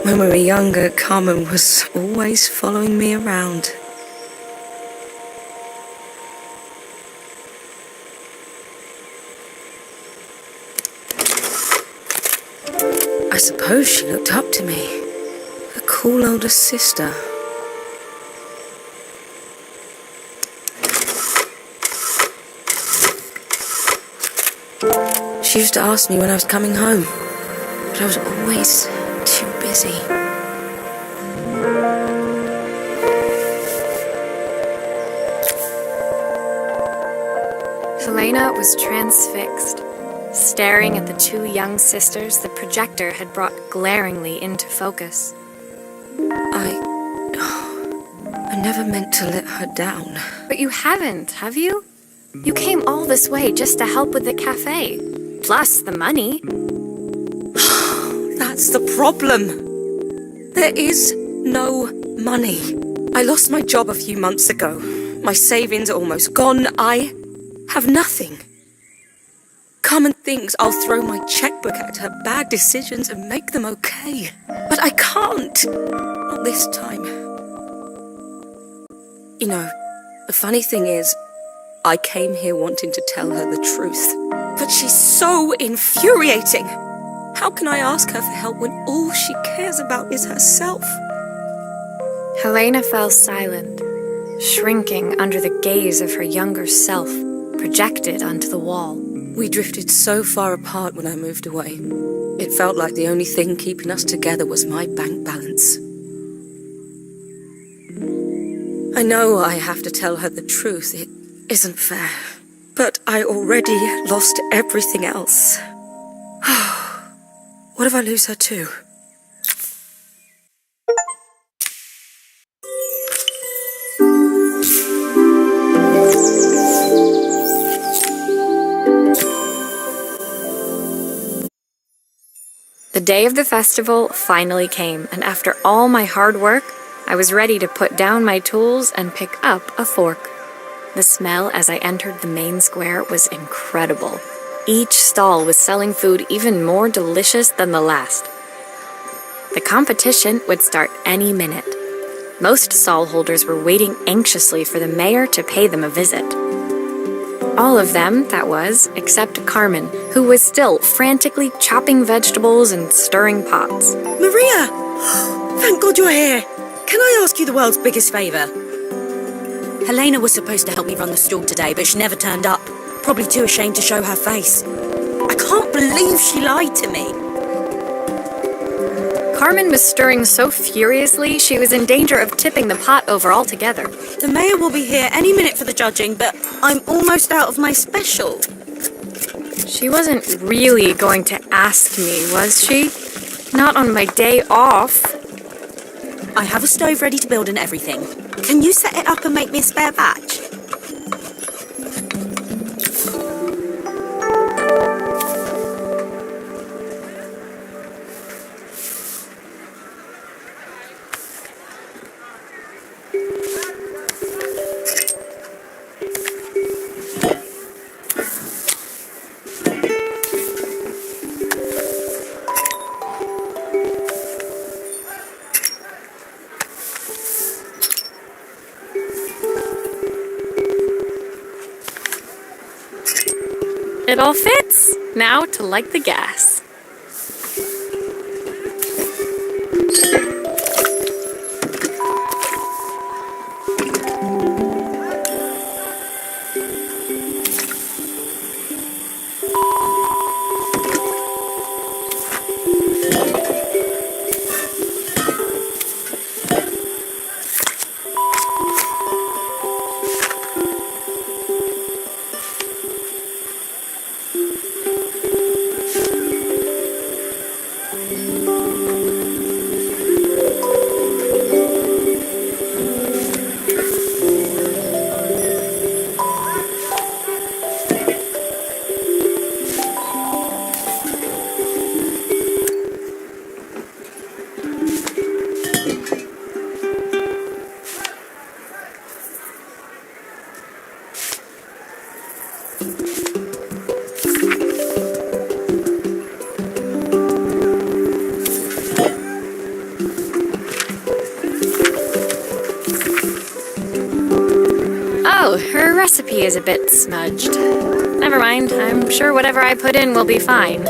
When we were younger, Carmen was always following me around. I suppose she looked up to me. A cool older sister. She used to ask me when I was coming home, but I was always too busy. Helena was transfixed, staring at the two young sisters the projector had brought glaringly into focus. I never meant to let her down. But you haven't, have you? You came all this way just to help with the cafe, plus the money. That's the problem. There is no money. I lost my job a few months ago. My savings are almost gone. I have nothing. Carmen thinks I'll throw my checkbook at her bad decisions and make them okay. But I can't. Not this time. You know, the funny thing is, I came here wanting to tell her the truth. But she's so infuriating. How can I ask her for help when all she cares about is herself? Helena fell silent, shrinking under the gaze of her younger self, projected onto the wall. We drifted so far apart when I moved away. It felt like the only thing keeping us together was my bank balance. I know I have to tell her the truth. It isn't fair. But I already lost everything else. What if I lose her too? The day of the festival finally came, and after all my hard work, I was ready to put down my tools and pick up a fork. The smell as I entered the main square was incredible. Each stall was selling food even more delicious than the last. The competition would start any minute. Most stall holders were waiting anxiously for the mayor to pay them a visit. All of them, that was, except Carmen, who was still frantically chopping vegetables and stirring pots. Maria! Thank God you're here. Can I ask you the world's biggest favour? Helena was supposed to help me run the stall today, but she never turned up. Probably too ashamed to show her face. I can't believe she lied to me. Carmen was stirring so furiously she was in danger of tipping the pot over altogether. The mayor will be here any minute for the judging, but I'm almost out of my special. She wasn't really going to ask me, was she? Not on my day off. I have a stove ready to build and everything. Can you set it up and make me a spare batch? It all fits. Now to light the gas. Oh, her recipe is a bit smudged. Never mind, I'm sure whatever I put in will be fine.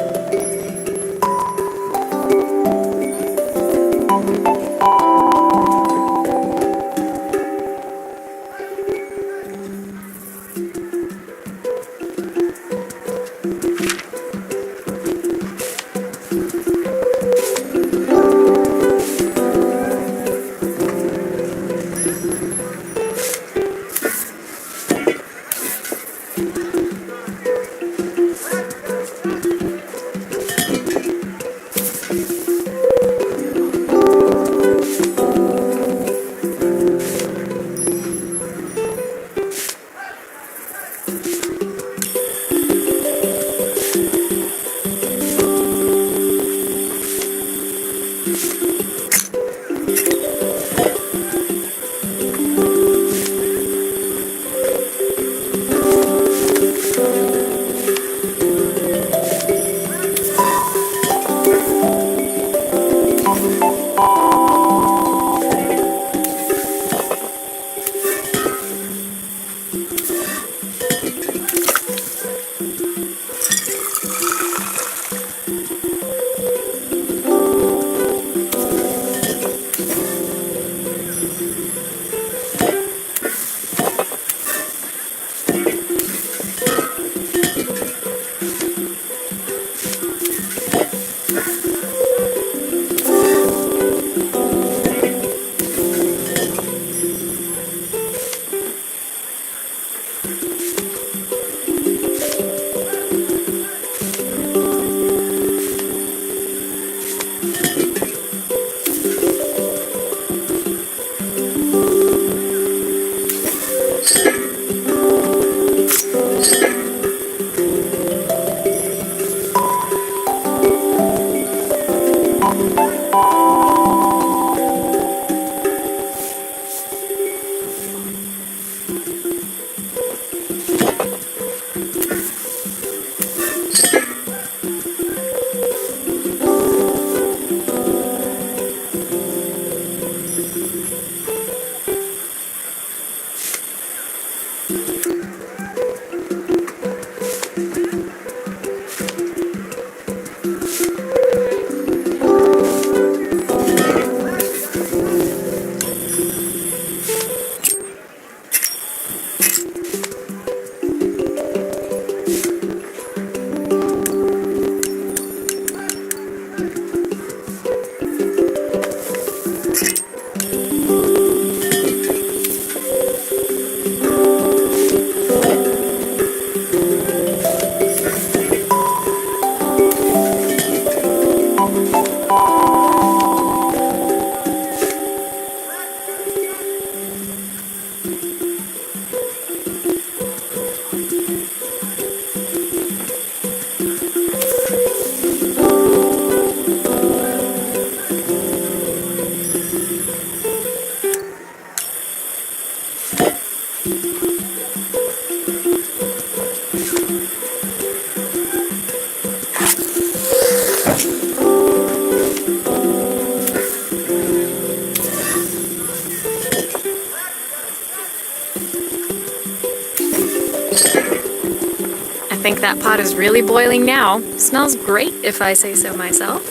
think that pot is really boiling now. Smells great if I say so myself.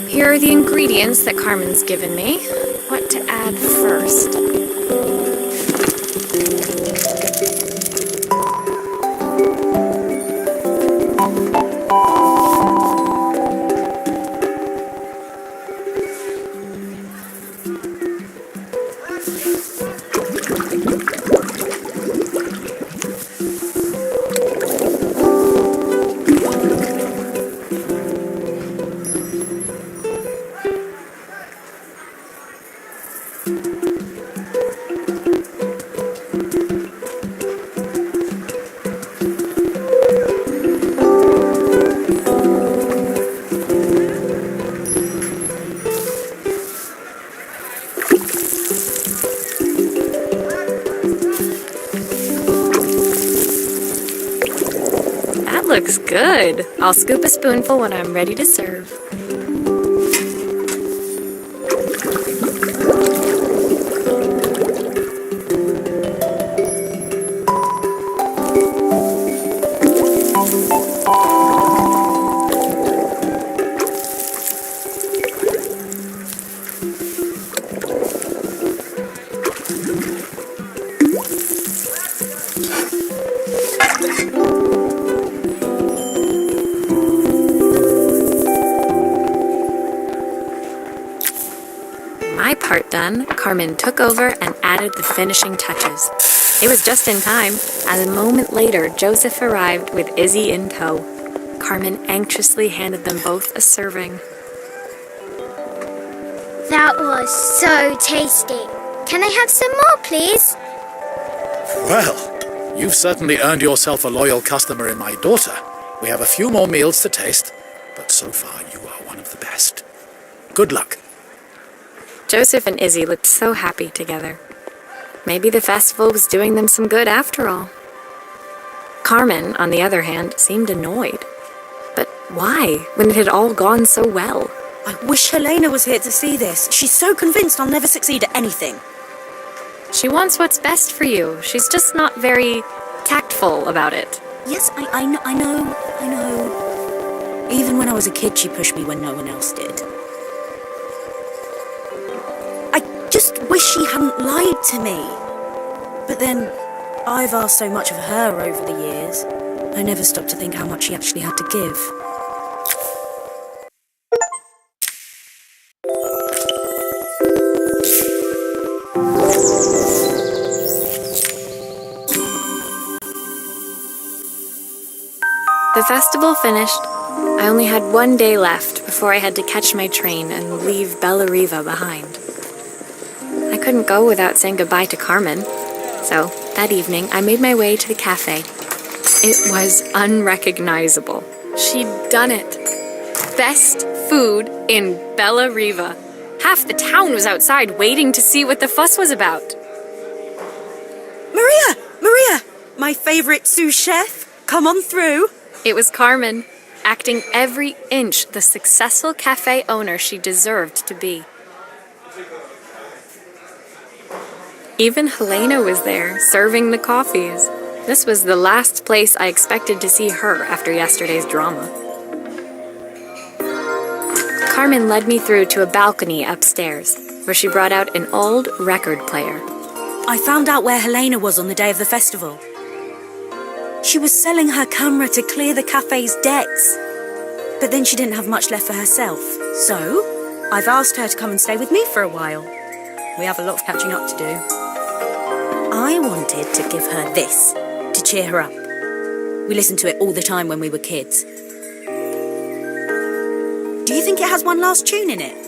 Here are the ingredients that Carmen's given me. What to add first? Looks good. I'll scoop a spoonful when I'm ready to serve. My part done, Carmen took over and added the finishing touches. It was just in time, as a moment later, Joseph arrived with Izzy in tow. Carmen anxiously handed them both a serving. That was so tasty. Can I have some more, please? Well, you've certainly earned yourself a loyal customer in my daughter. We have a few more meals to taste, but so far you are one of the best. Good luck. Joseph and Izzy looked so happy together. Maybe the festival was doing them some good after all. Carmen, on the other hand, seemed annoyed. But why, when it had all gone so well? I wish Helena was here to see this. She's so convinced I'll never succeed at anything. She wants what's best for you. She's just not very tactful about it. Yes, I know. Even when I was a kid, she pushed me when no one else did. I just wish she hadn't lied to me. But then, I've asked so much of her over the years. I never stopped to think how much she actually had to give. The festival finished. I only had one day left before I had to catch my train and leave Bella Riva behind. I couldn't go without saying goodbye to Carmen, so that evening I made my way to the cafe. It was unrecognizable. She'd done it. Best food in Bella Riva. Half the town was outside waiting to see what the fuss was about. Maria! My favorite sous chef. Come on through. It was Carmen, acting every inch the successful cafe owner she deserved to be. Even Helena was there, serving the coffees. This was the last place I expected to see her after yesterday's drama. Carmen led me through to a balcony upstairs, where she brought out an old record player. I found out where Helena was on the day of the festival. She was selling her camera to clear the cafe's debts. But then she didn't have much left for herself. So, I've asked her to come and stay with me for a while. We have a lot of catching up to do. I wanted to give her this, to cheer her up. We listened to it all the time when we were kids. Do you think it has one last tune in it?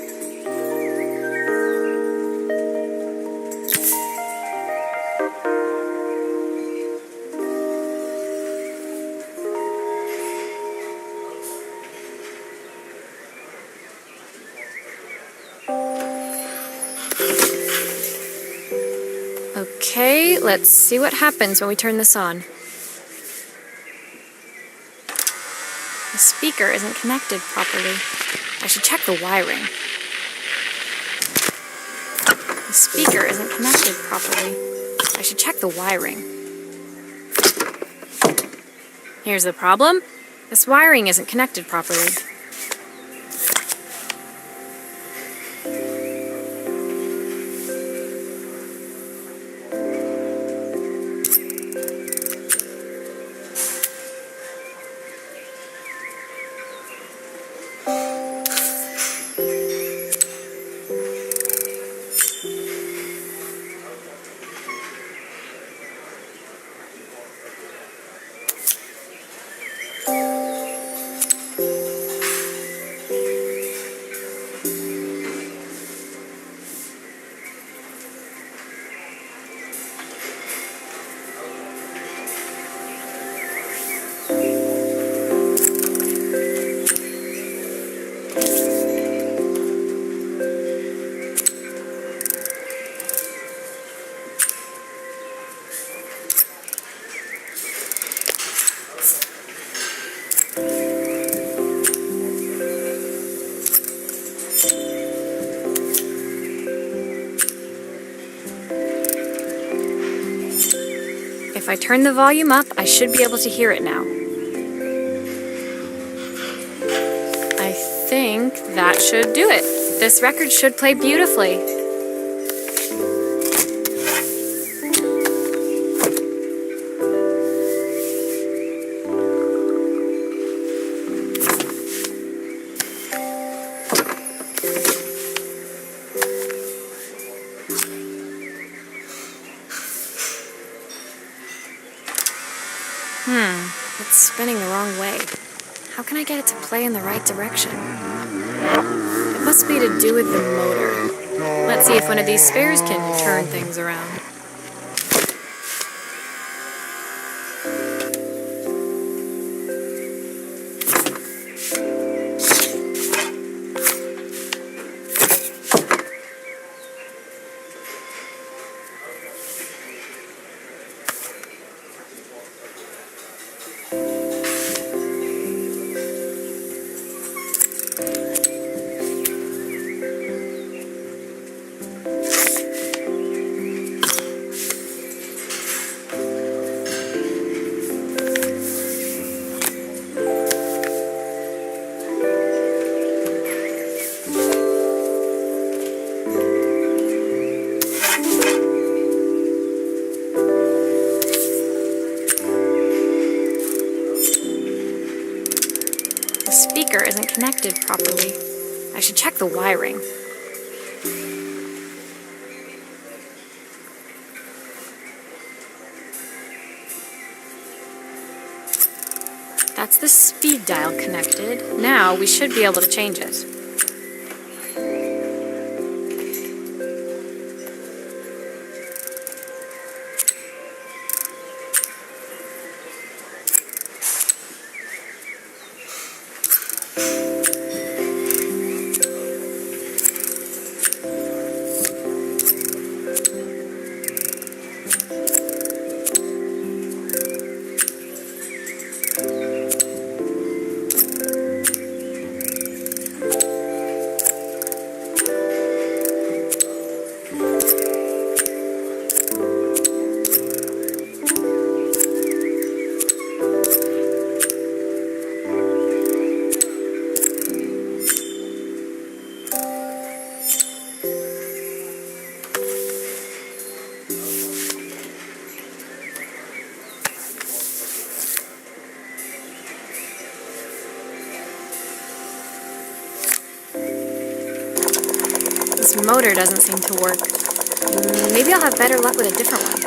Okay, let's see what happens when we turn this on. The speaker isn't connected properly. I should check the wiring. The speaker isn't connected properly. I should check the wiring. Here's the problem. This wiring isn't connected properly. If I turn the volume up, I should be able to hear it now. I think that should do it. This record should play beautifully. It's spinning the wrong way. How can I get it to play in the right direction? It must be to do with the motor. Let's see if one of these spares can turn things around. The speaker isn't connected properly. I should check the wiring. That's the speed dial connected. Now we should be able to change it. This motor doesn't seem to work. Maybe I'll have better luck with a different one.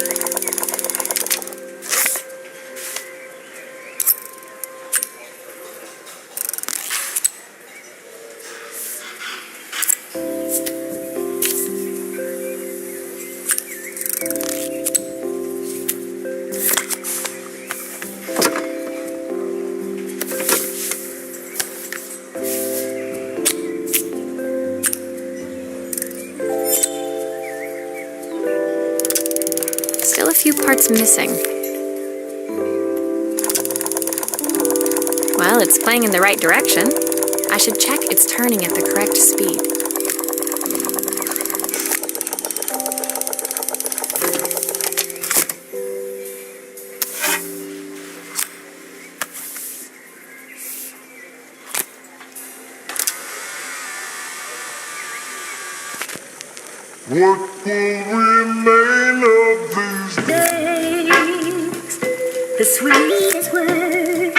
Still a few parts missing. Well, it's playing in the right direction. I should check it's turning at the correct speed. What will remain of these days? The sweetest word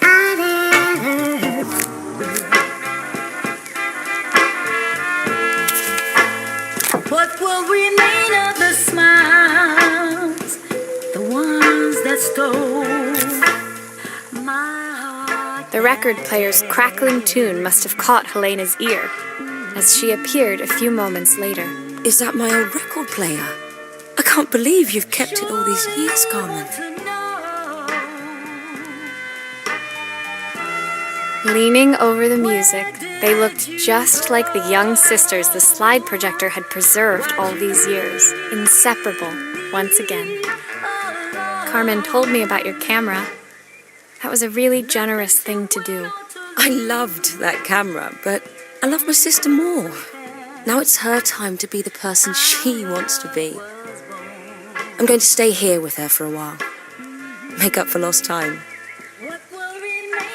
I've ever heard. What will remain of the smiles, the ones that stole my heart? The record player's crackling tune must have caught Helena's ear, as she appeared a few moments later. Is that my old record player? I can't believe you've kept it all these years, Carmen. Leaning over the music, they looked just like the young sisters the slide projector had preserved all these years, inseparable once again. Carmen told me about your camera. That was a really generous thing to do. I loved that camera, but I love my sister more. Now it's her time to be the person she wants to be. I'm going to stay here with her for a while. Make up for lost time.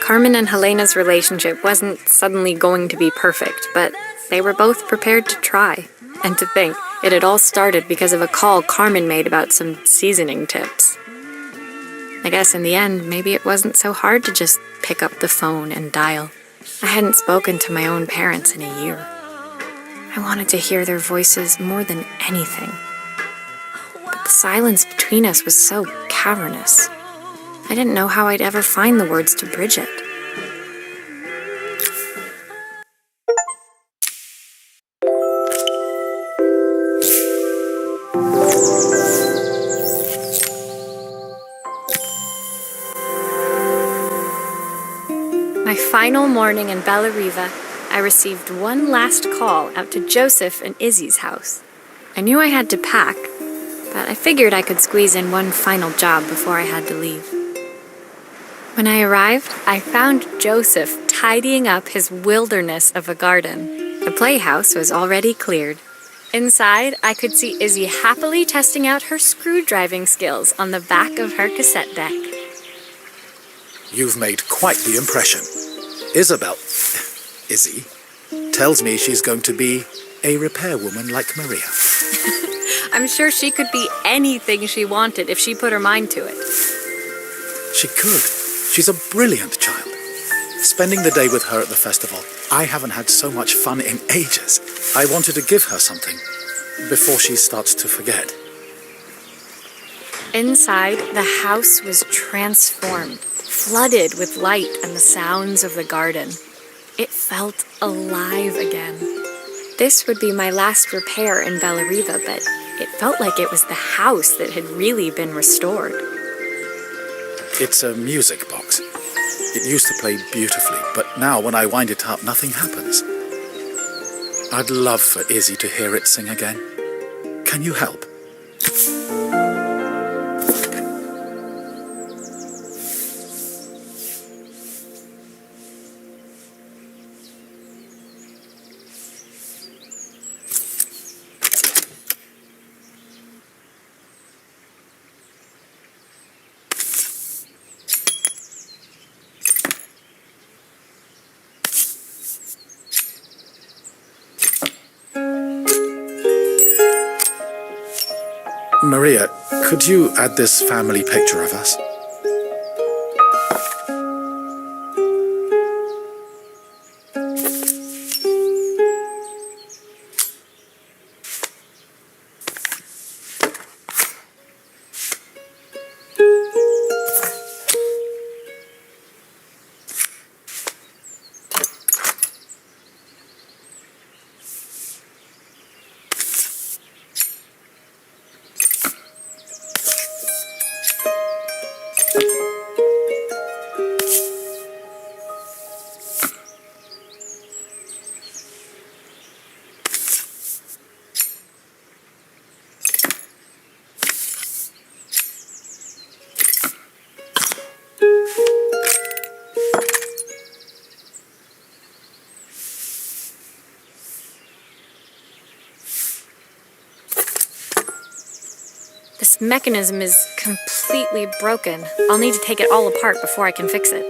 Carmen and Helena's relationship wasn't suddenly going to be perfect, but they were both prepared to try. And to think, it had all started because of a call Carmen made about some seasoning tips. I guess in the end, maybe it wasn't so hard to just pick up the phone and dial. I hadn't spoken to my own parents in a year. I wanted to hear their voices more than anything. But the silence between us was so cavernous. I didn't know how I'd ever find the words to bridge it. My final morning in Bella Riva, I received one last call out to Joseph and Izzy's house. I knew I had to pack, but I figured I could squeeze in one final job before I had to leave. When I arrived, I found Joseph tidying up his wilderness of a garden. The playhouse was already cleared. Inside, I could see Izzy happily testing out her screw-driving skills on the back of her cassette deck. You've made quite the impression. Izzy, tells me she's going to be a repairwoman like Maria. I'm sure she could be anything she wanted if she put her mind to it. She could. She's a brilliant child. Spending the day with her at the festival, I haven't had so much fun in ages. I wanted to give her something before she starts to forget. Inside, the house was transformed, flooded with light and the sounds of the garden. It felt alive again. This would be my last repair in Bella Riva, but it felt like it was the house that had really been restored. It's a music box. It used to play beautifully, but now when I wind it up, nothing happens. I'd love for Izzy to hear it sing again. Can you help? Maria, could you add this family picture of us? This mechanism is completely broken. I'll need to take it all apart before I can fix it.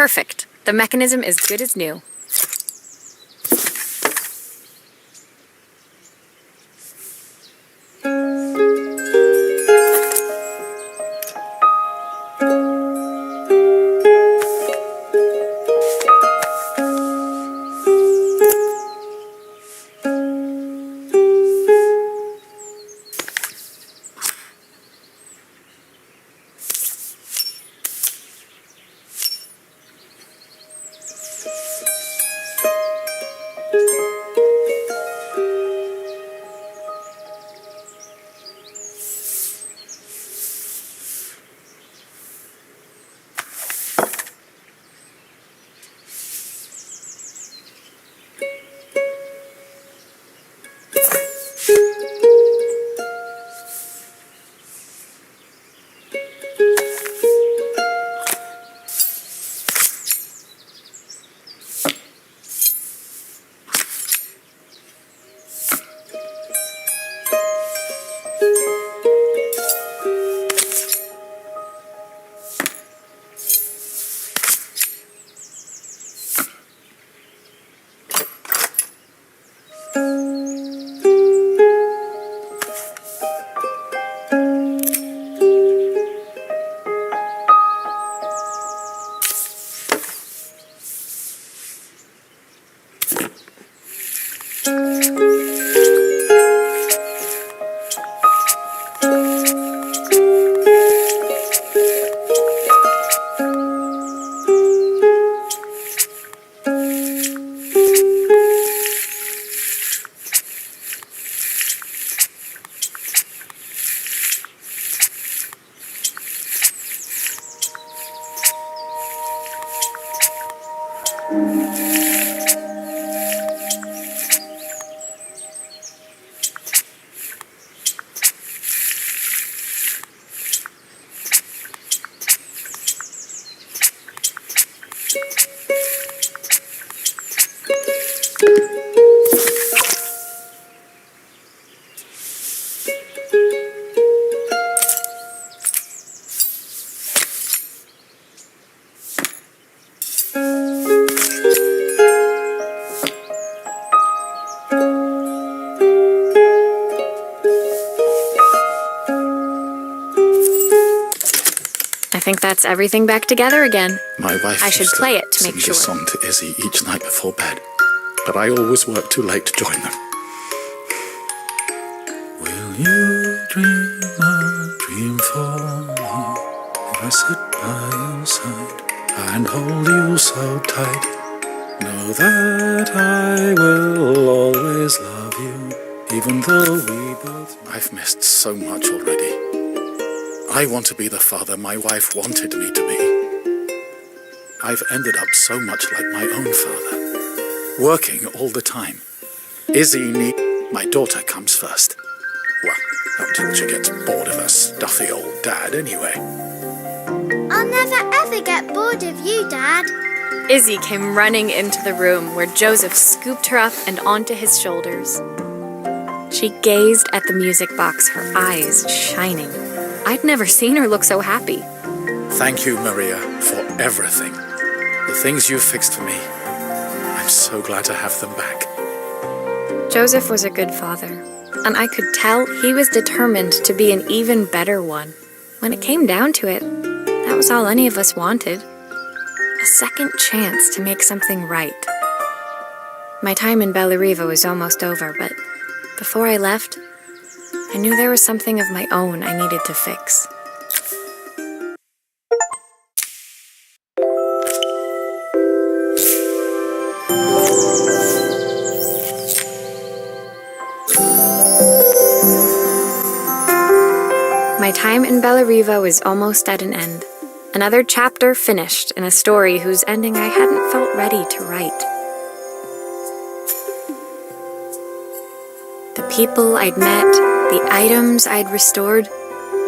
Perfect. The mechanism is good as new. think that's everything back together again. My wife I should used play it to make sing sure. this song to Izzy each night before bed, but I always work too late to join them. Will you dream a dream for me if I sit by your side and hold you so tight? Know that I will always love you, even though we both... I've missed so much already. I want to be the father my wife wanted me to be. I've ended up so much like my own father, working all the time. My daughter comes first. Well, how didn't she get bored of her stuffy old dad anyway? I'll never ever get bored of you, Dad. Izzy came running into the room where Joseph scooped her up and onto his shoulders. She gazed at the music box, her eyes shining. I'd never seen her look so happy. Thank you, Maria, for everything. The things you fixed for me. I'm so glad to have them back. Joseph was a good father, and I could tell he was determined to be an even better one. When it came down to it, that was all any of us wanted. A second chance to make something right. My time in Bellariva was almost over, but before I left, I knew there was something of my own I needed to fix. My time in Bellariva was almost at an end. Another chapter finished in a story whose ending I hadn't felt ready to write. The people I'd met, the items I'd restored,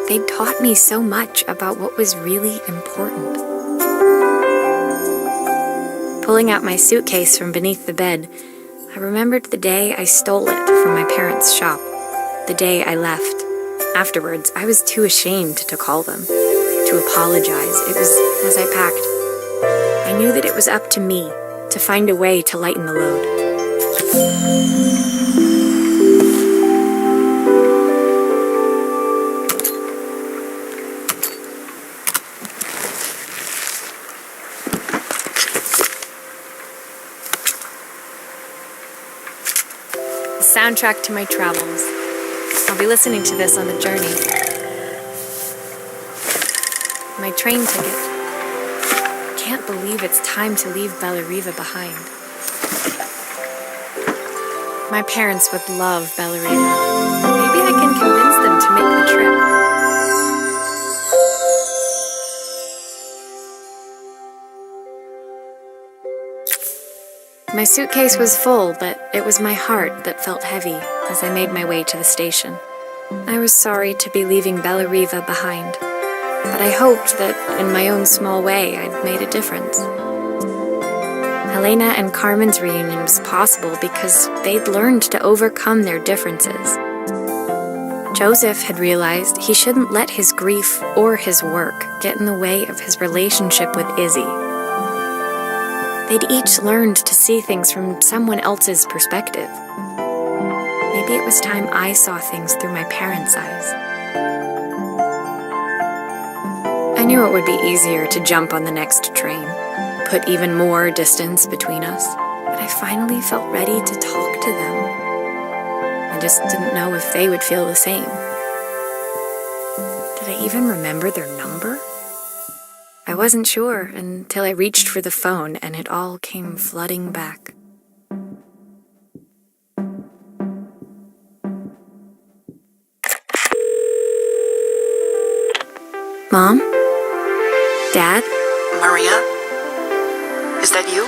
they'd taught me so much about what was really important. Pulling out my suitcase from beneath the bed, I remembered the day I stole it from my parents' shop, the day I left. Afterwards, I was too ashamed to call them, to apologize. It was as I packed. I knew that it was up to me to find a way to lighten the load. The soundtrack to my travels. I'll be listening to this on the journey. My train ticket. Can't believe it's time to leave Bellariva behind. My parents would love Bellariva. Maybe I can convince them to make the trip. My suitcase was full, but it was my heart that felt heavy as I made my way to the station. I was sorry to be leaving Bellariva behind, but I hoped that in my own small way I'd made a difference. Helena and Carmen's reunion was possible because they'd learned to overcome their differences. Joseph had realized he shouldn't let his grief or his work get in the way of his relationship with Izzy. They'd each learned to see things from someone else's perspective. Maybe it was time I saw things through my parents' eyes. I knew it would be easier to jump on the next train, put even more distance between us, but I finally felt ready to talk to them. I just didn't know if they would feel the same. Did I even remember their number? I wasn't sure until I reached for the phone and it all came flooding back. Mom? Dad? Maria? Is that you?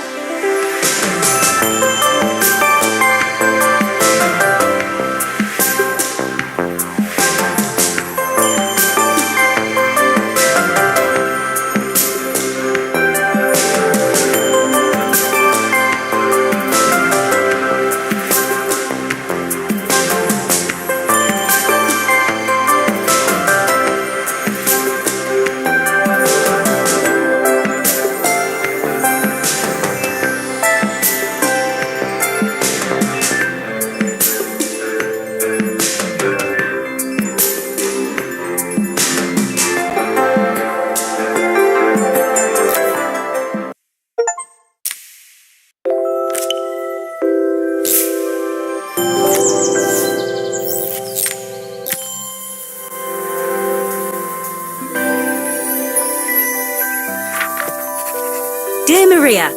Maria,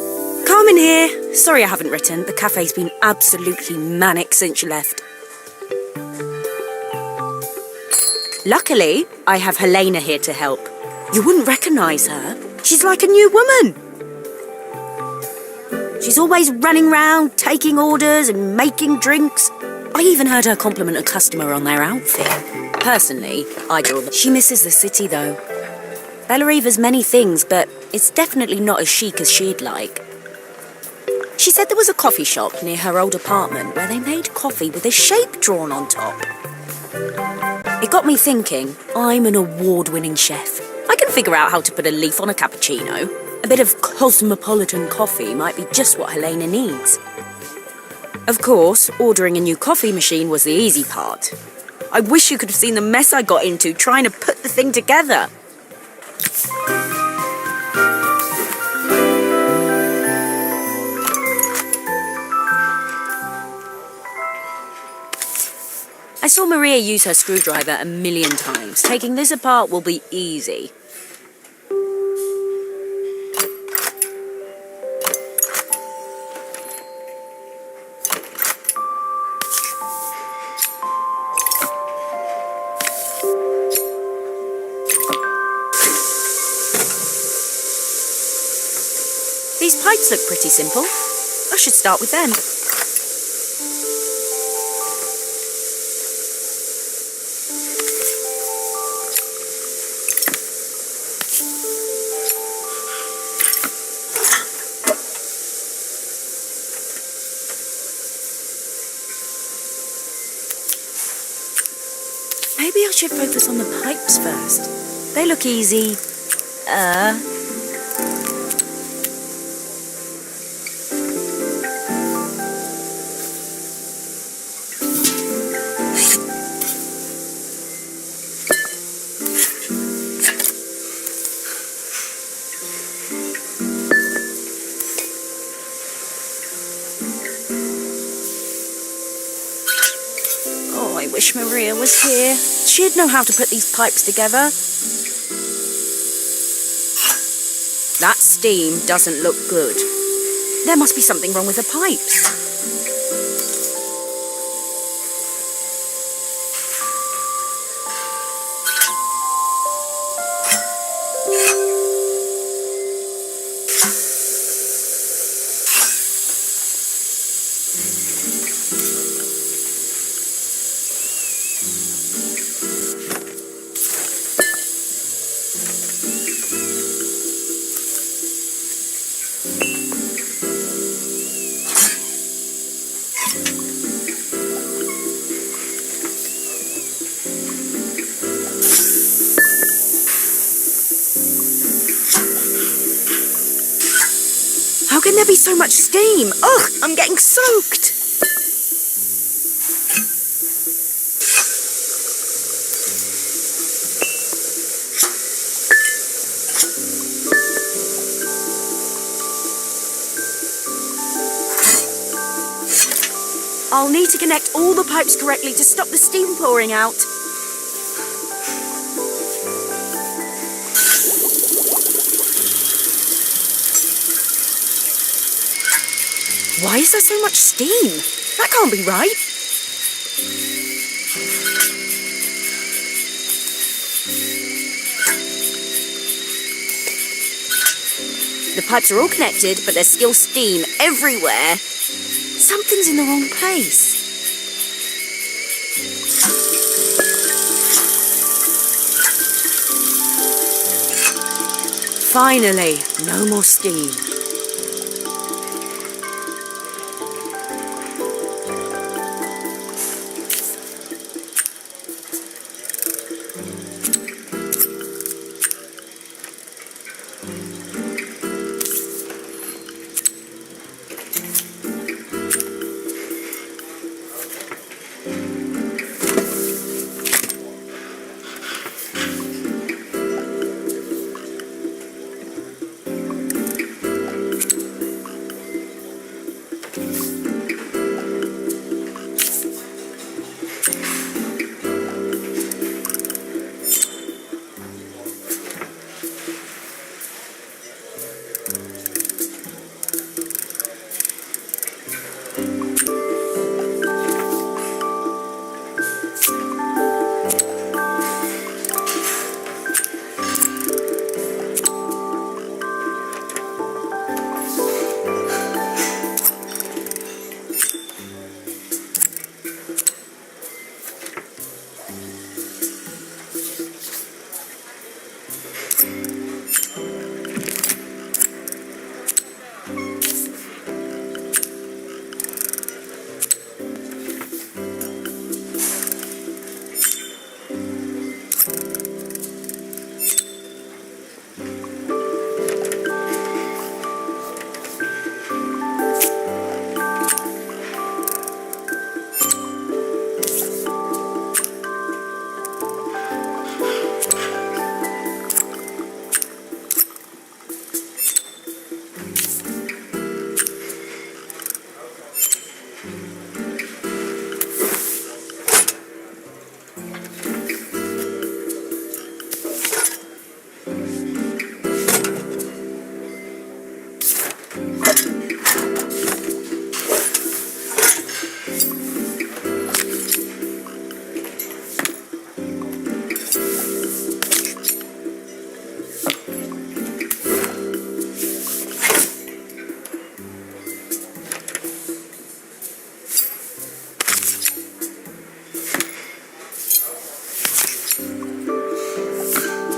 come in here. Sorry I haven't written. The cafe's been absolutely manic since you left. Luckily, I have Helena here to help. You wouldn't recognise her. She's like a new woman. She's always running round, taking orders and making drinks. I even heard her compliment a customer on their outfit. Personally, I adore them. She misses the city, though. Bellariva's many things, but it's definitely not as chic as she'd like. She said there was a coffee shop near her old apartment where they made coffee with a shape drawn on top. It got me thinking, I'm an award-winning chef. I can figure out how to put a leaf on a cappuccino. A bit of cosmopolitan coffee might be just what Helena needs. Of course, ordering a new coffee machine was the easy part. I wish you could have seen the mess I got into trying to put the thing together. I saw Maria use her screwdriver a million times. Taking this apart will be easy. These pipes look pretty simple. I should start with them. Maybe I should focus on the pipes first. They look easy. Oh, I wish Maria was here. She'd know how to put these pipes together. That steam doesn't look good. There must be something wrong with the pipes. How can there be so much steam? Ugh, I'm getting soaked. I'll need to connect all the pipes correctly to stop the steam pouring out. Why is there so much steam? That can't be right. The pipes are all connected, but there's still steam everywhere. Something's in the wrong place. Finally, no more steam.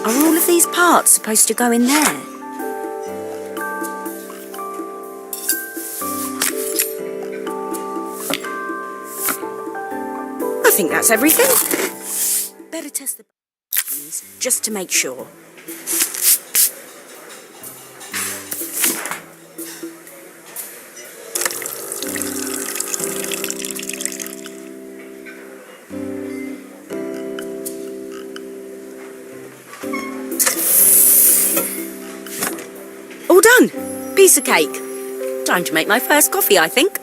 Are all of these parts supposed to go in there? I think that's everything. Better test the buttons just to make sure. All done. Piece of cake. Time to make my first coffee, I think.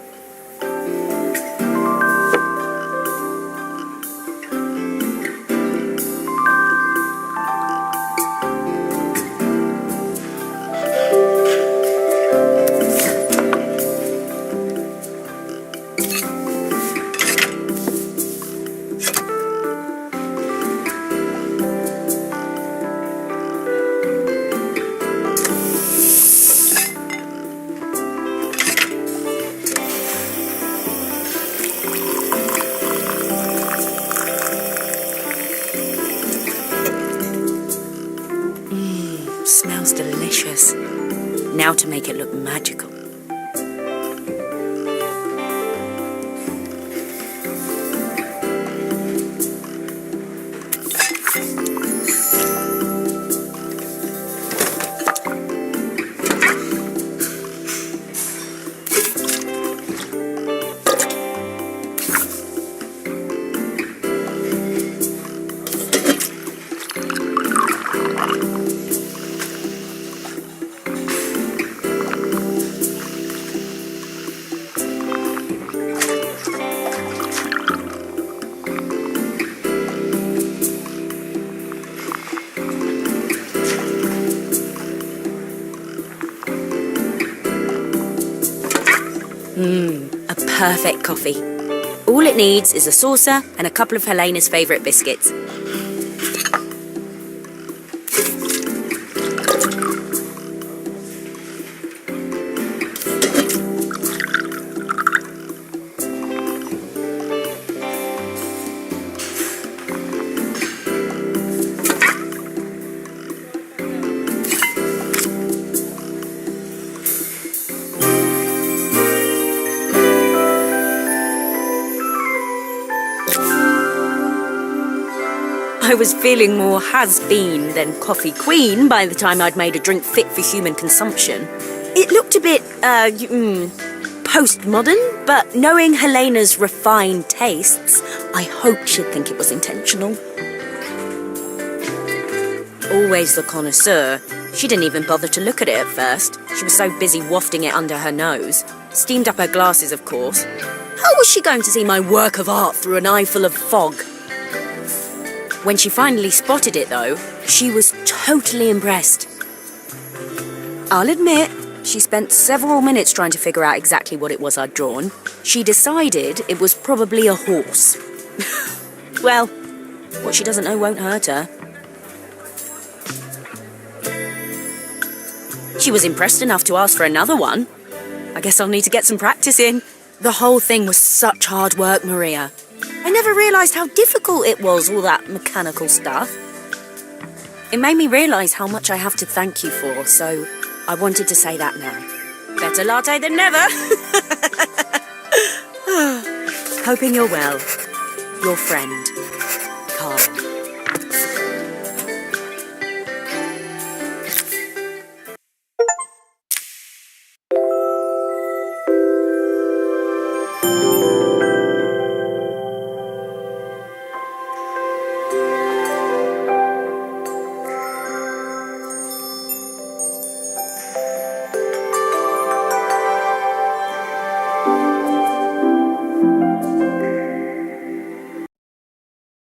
Smells delicious. Now to make it look magical. A perfect coffee. All it needs is a saucer and a couple of Helena's favourite biscuits. I was feeling more has-been than coffee queen by the time I'd made a drink fit for human consumption. It looked a bit, postmodern, but knowing Helena's refined tastes, I hoped she'd think it was intentional. Always the connoisseur, she didn't even bother to look at it at first. She was so busy wafting it under her nose. Steamed up her glasses, of course. How was she going to see my work of art through an eye full of fog? When she finally spotted it, though, she was totally impressed. I'll admit, she spent several minutes trying to figure out exactly what it was I'd drawn. She decided it was probably a horse. Well, what she doesn't know won't hurt her. She was impressed enough to ask for another one. I guess I'll need to get some practice in. The whole thing was such hard work, Maria. I never realised how difficult it was, all that mechanical stuff. It made me realise how much I have to thank you for, so I wanted to say that now. Better latte than never. Hoping you're well. Your friend.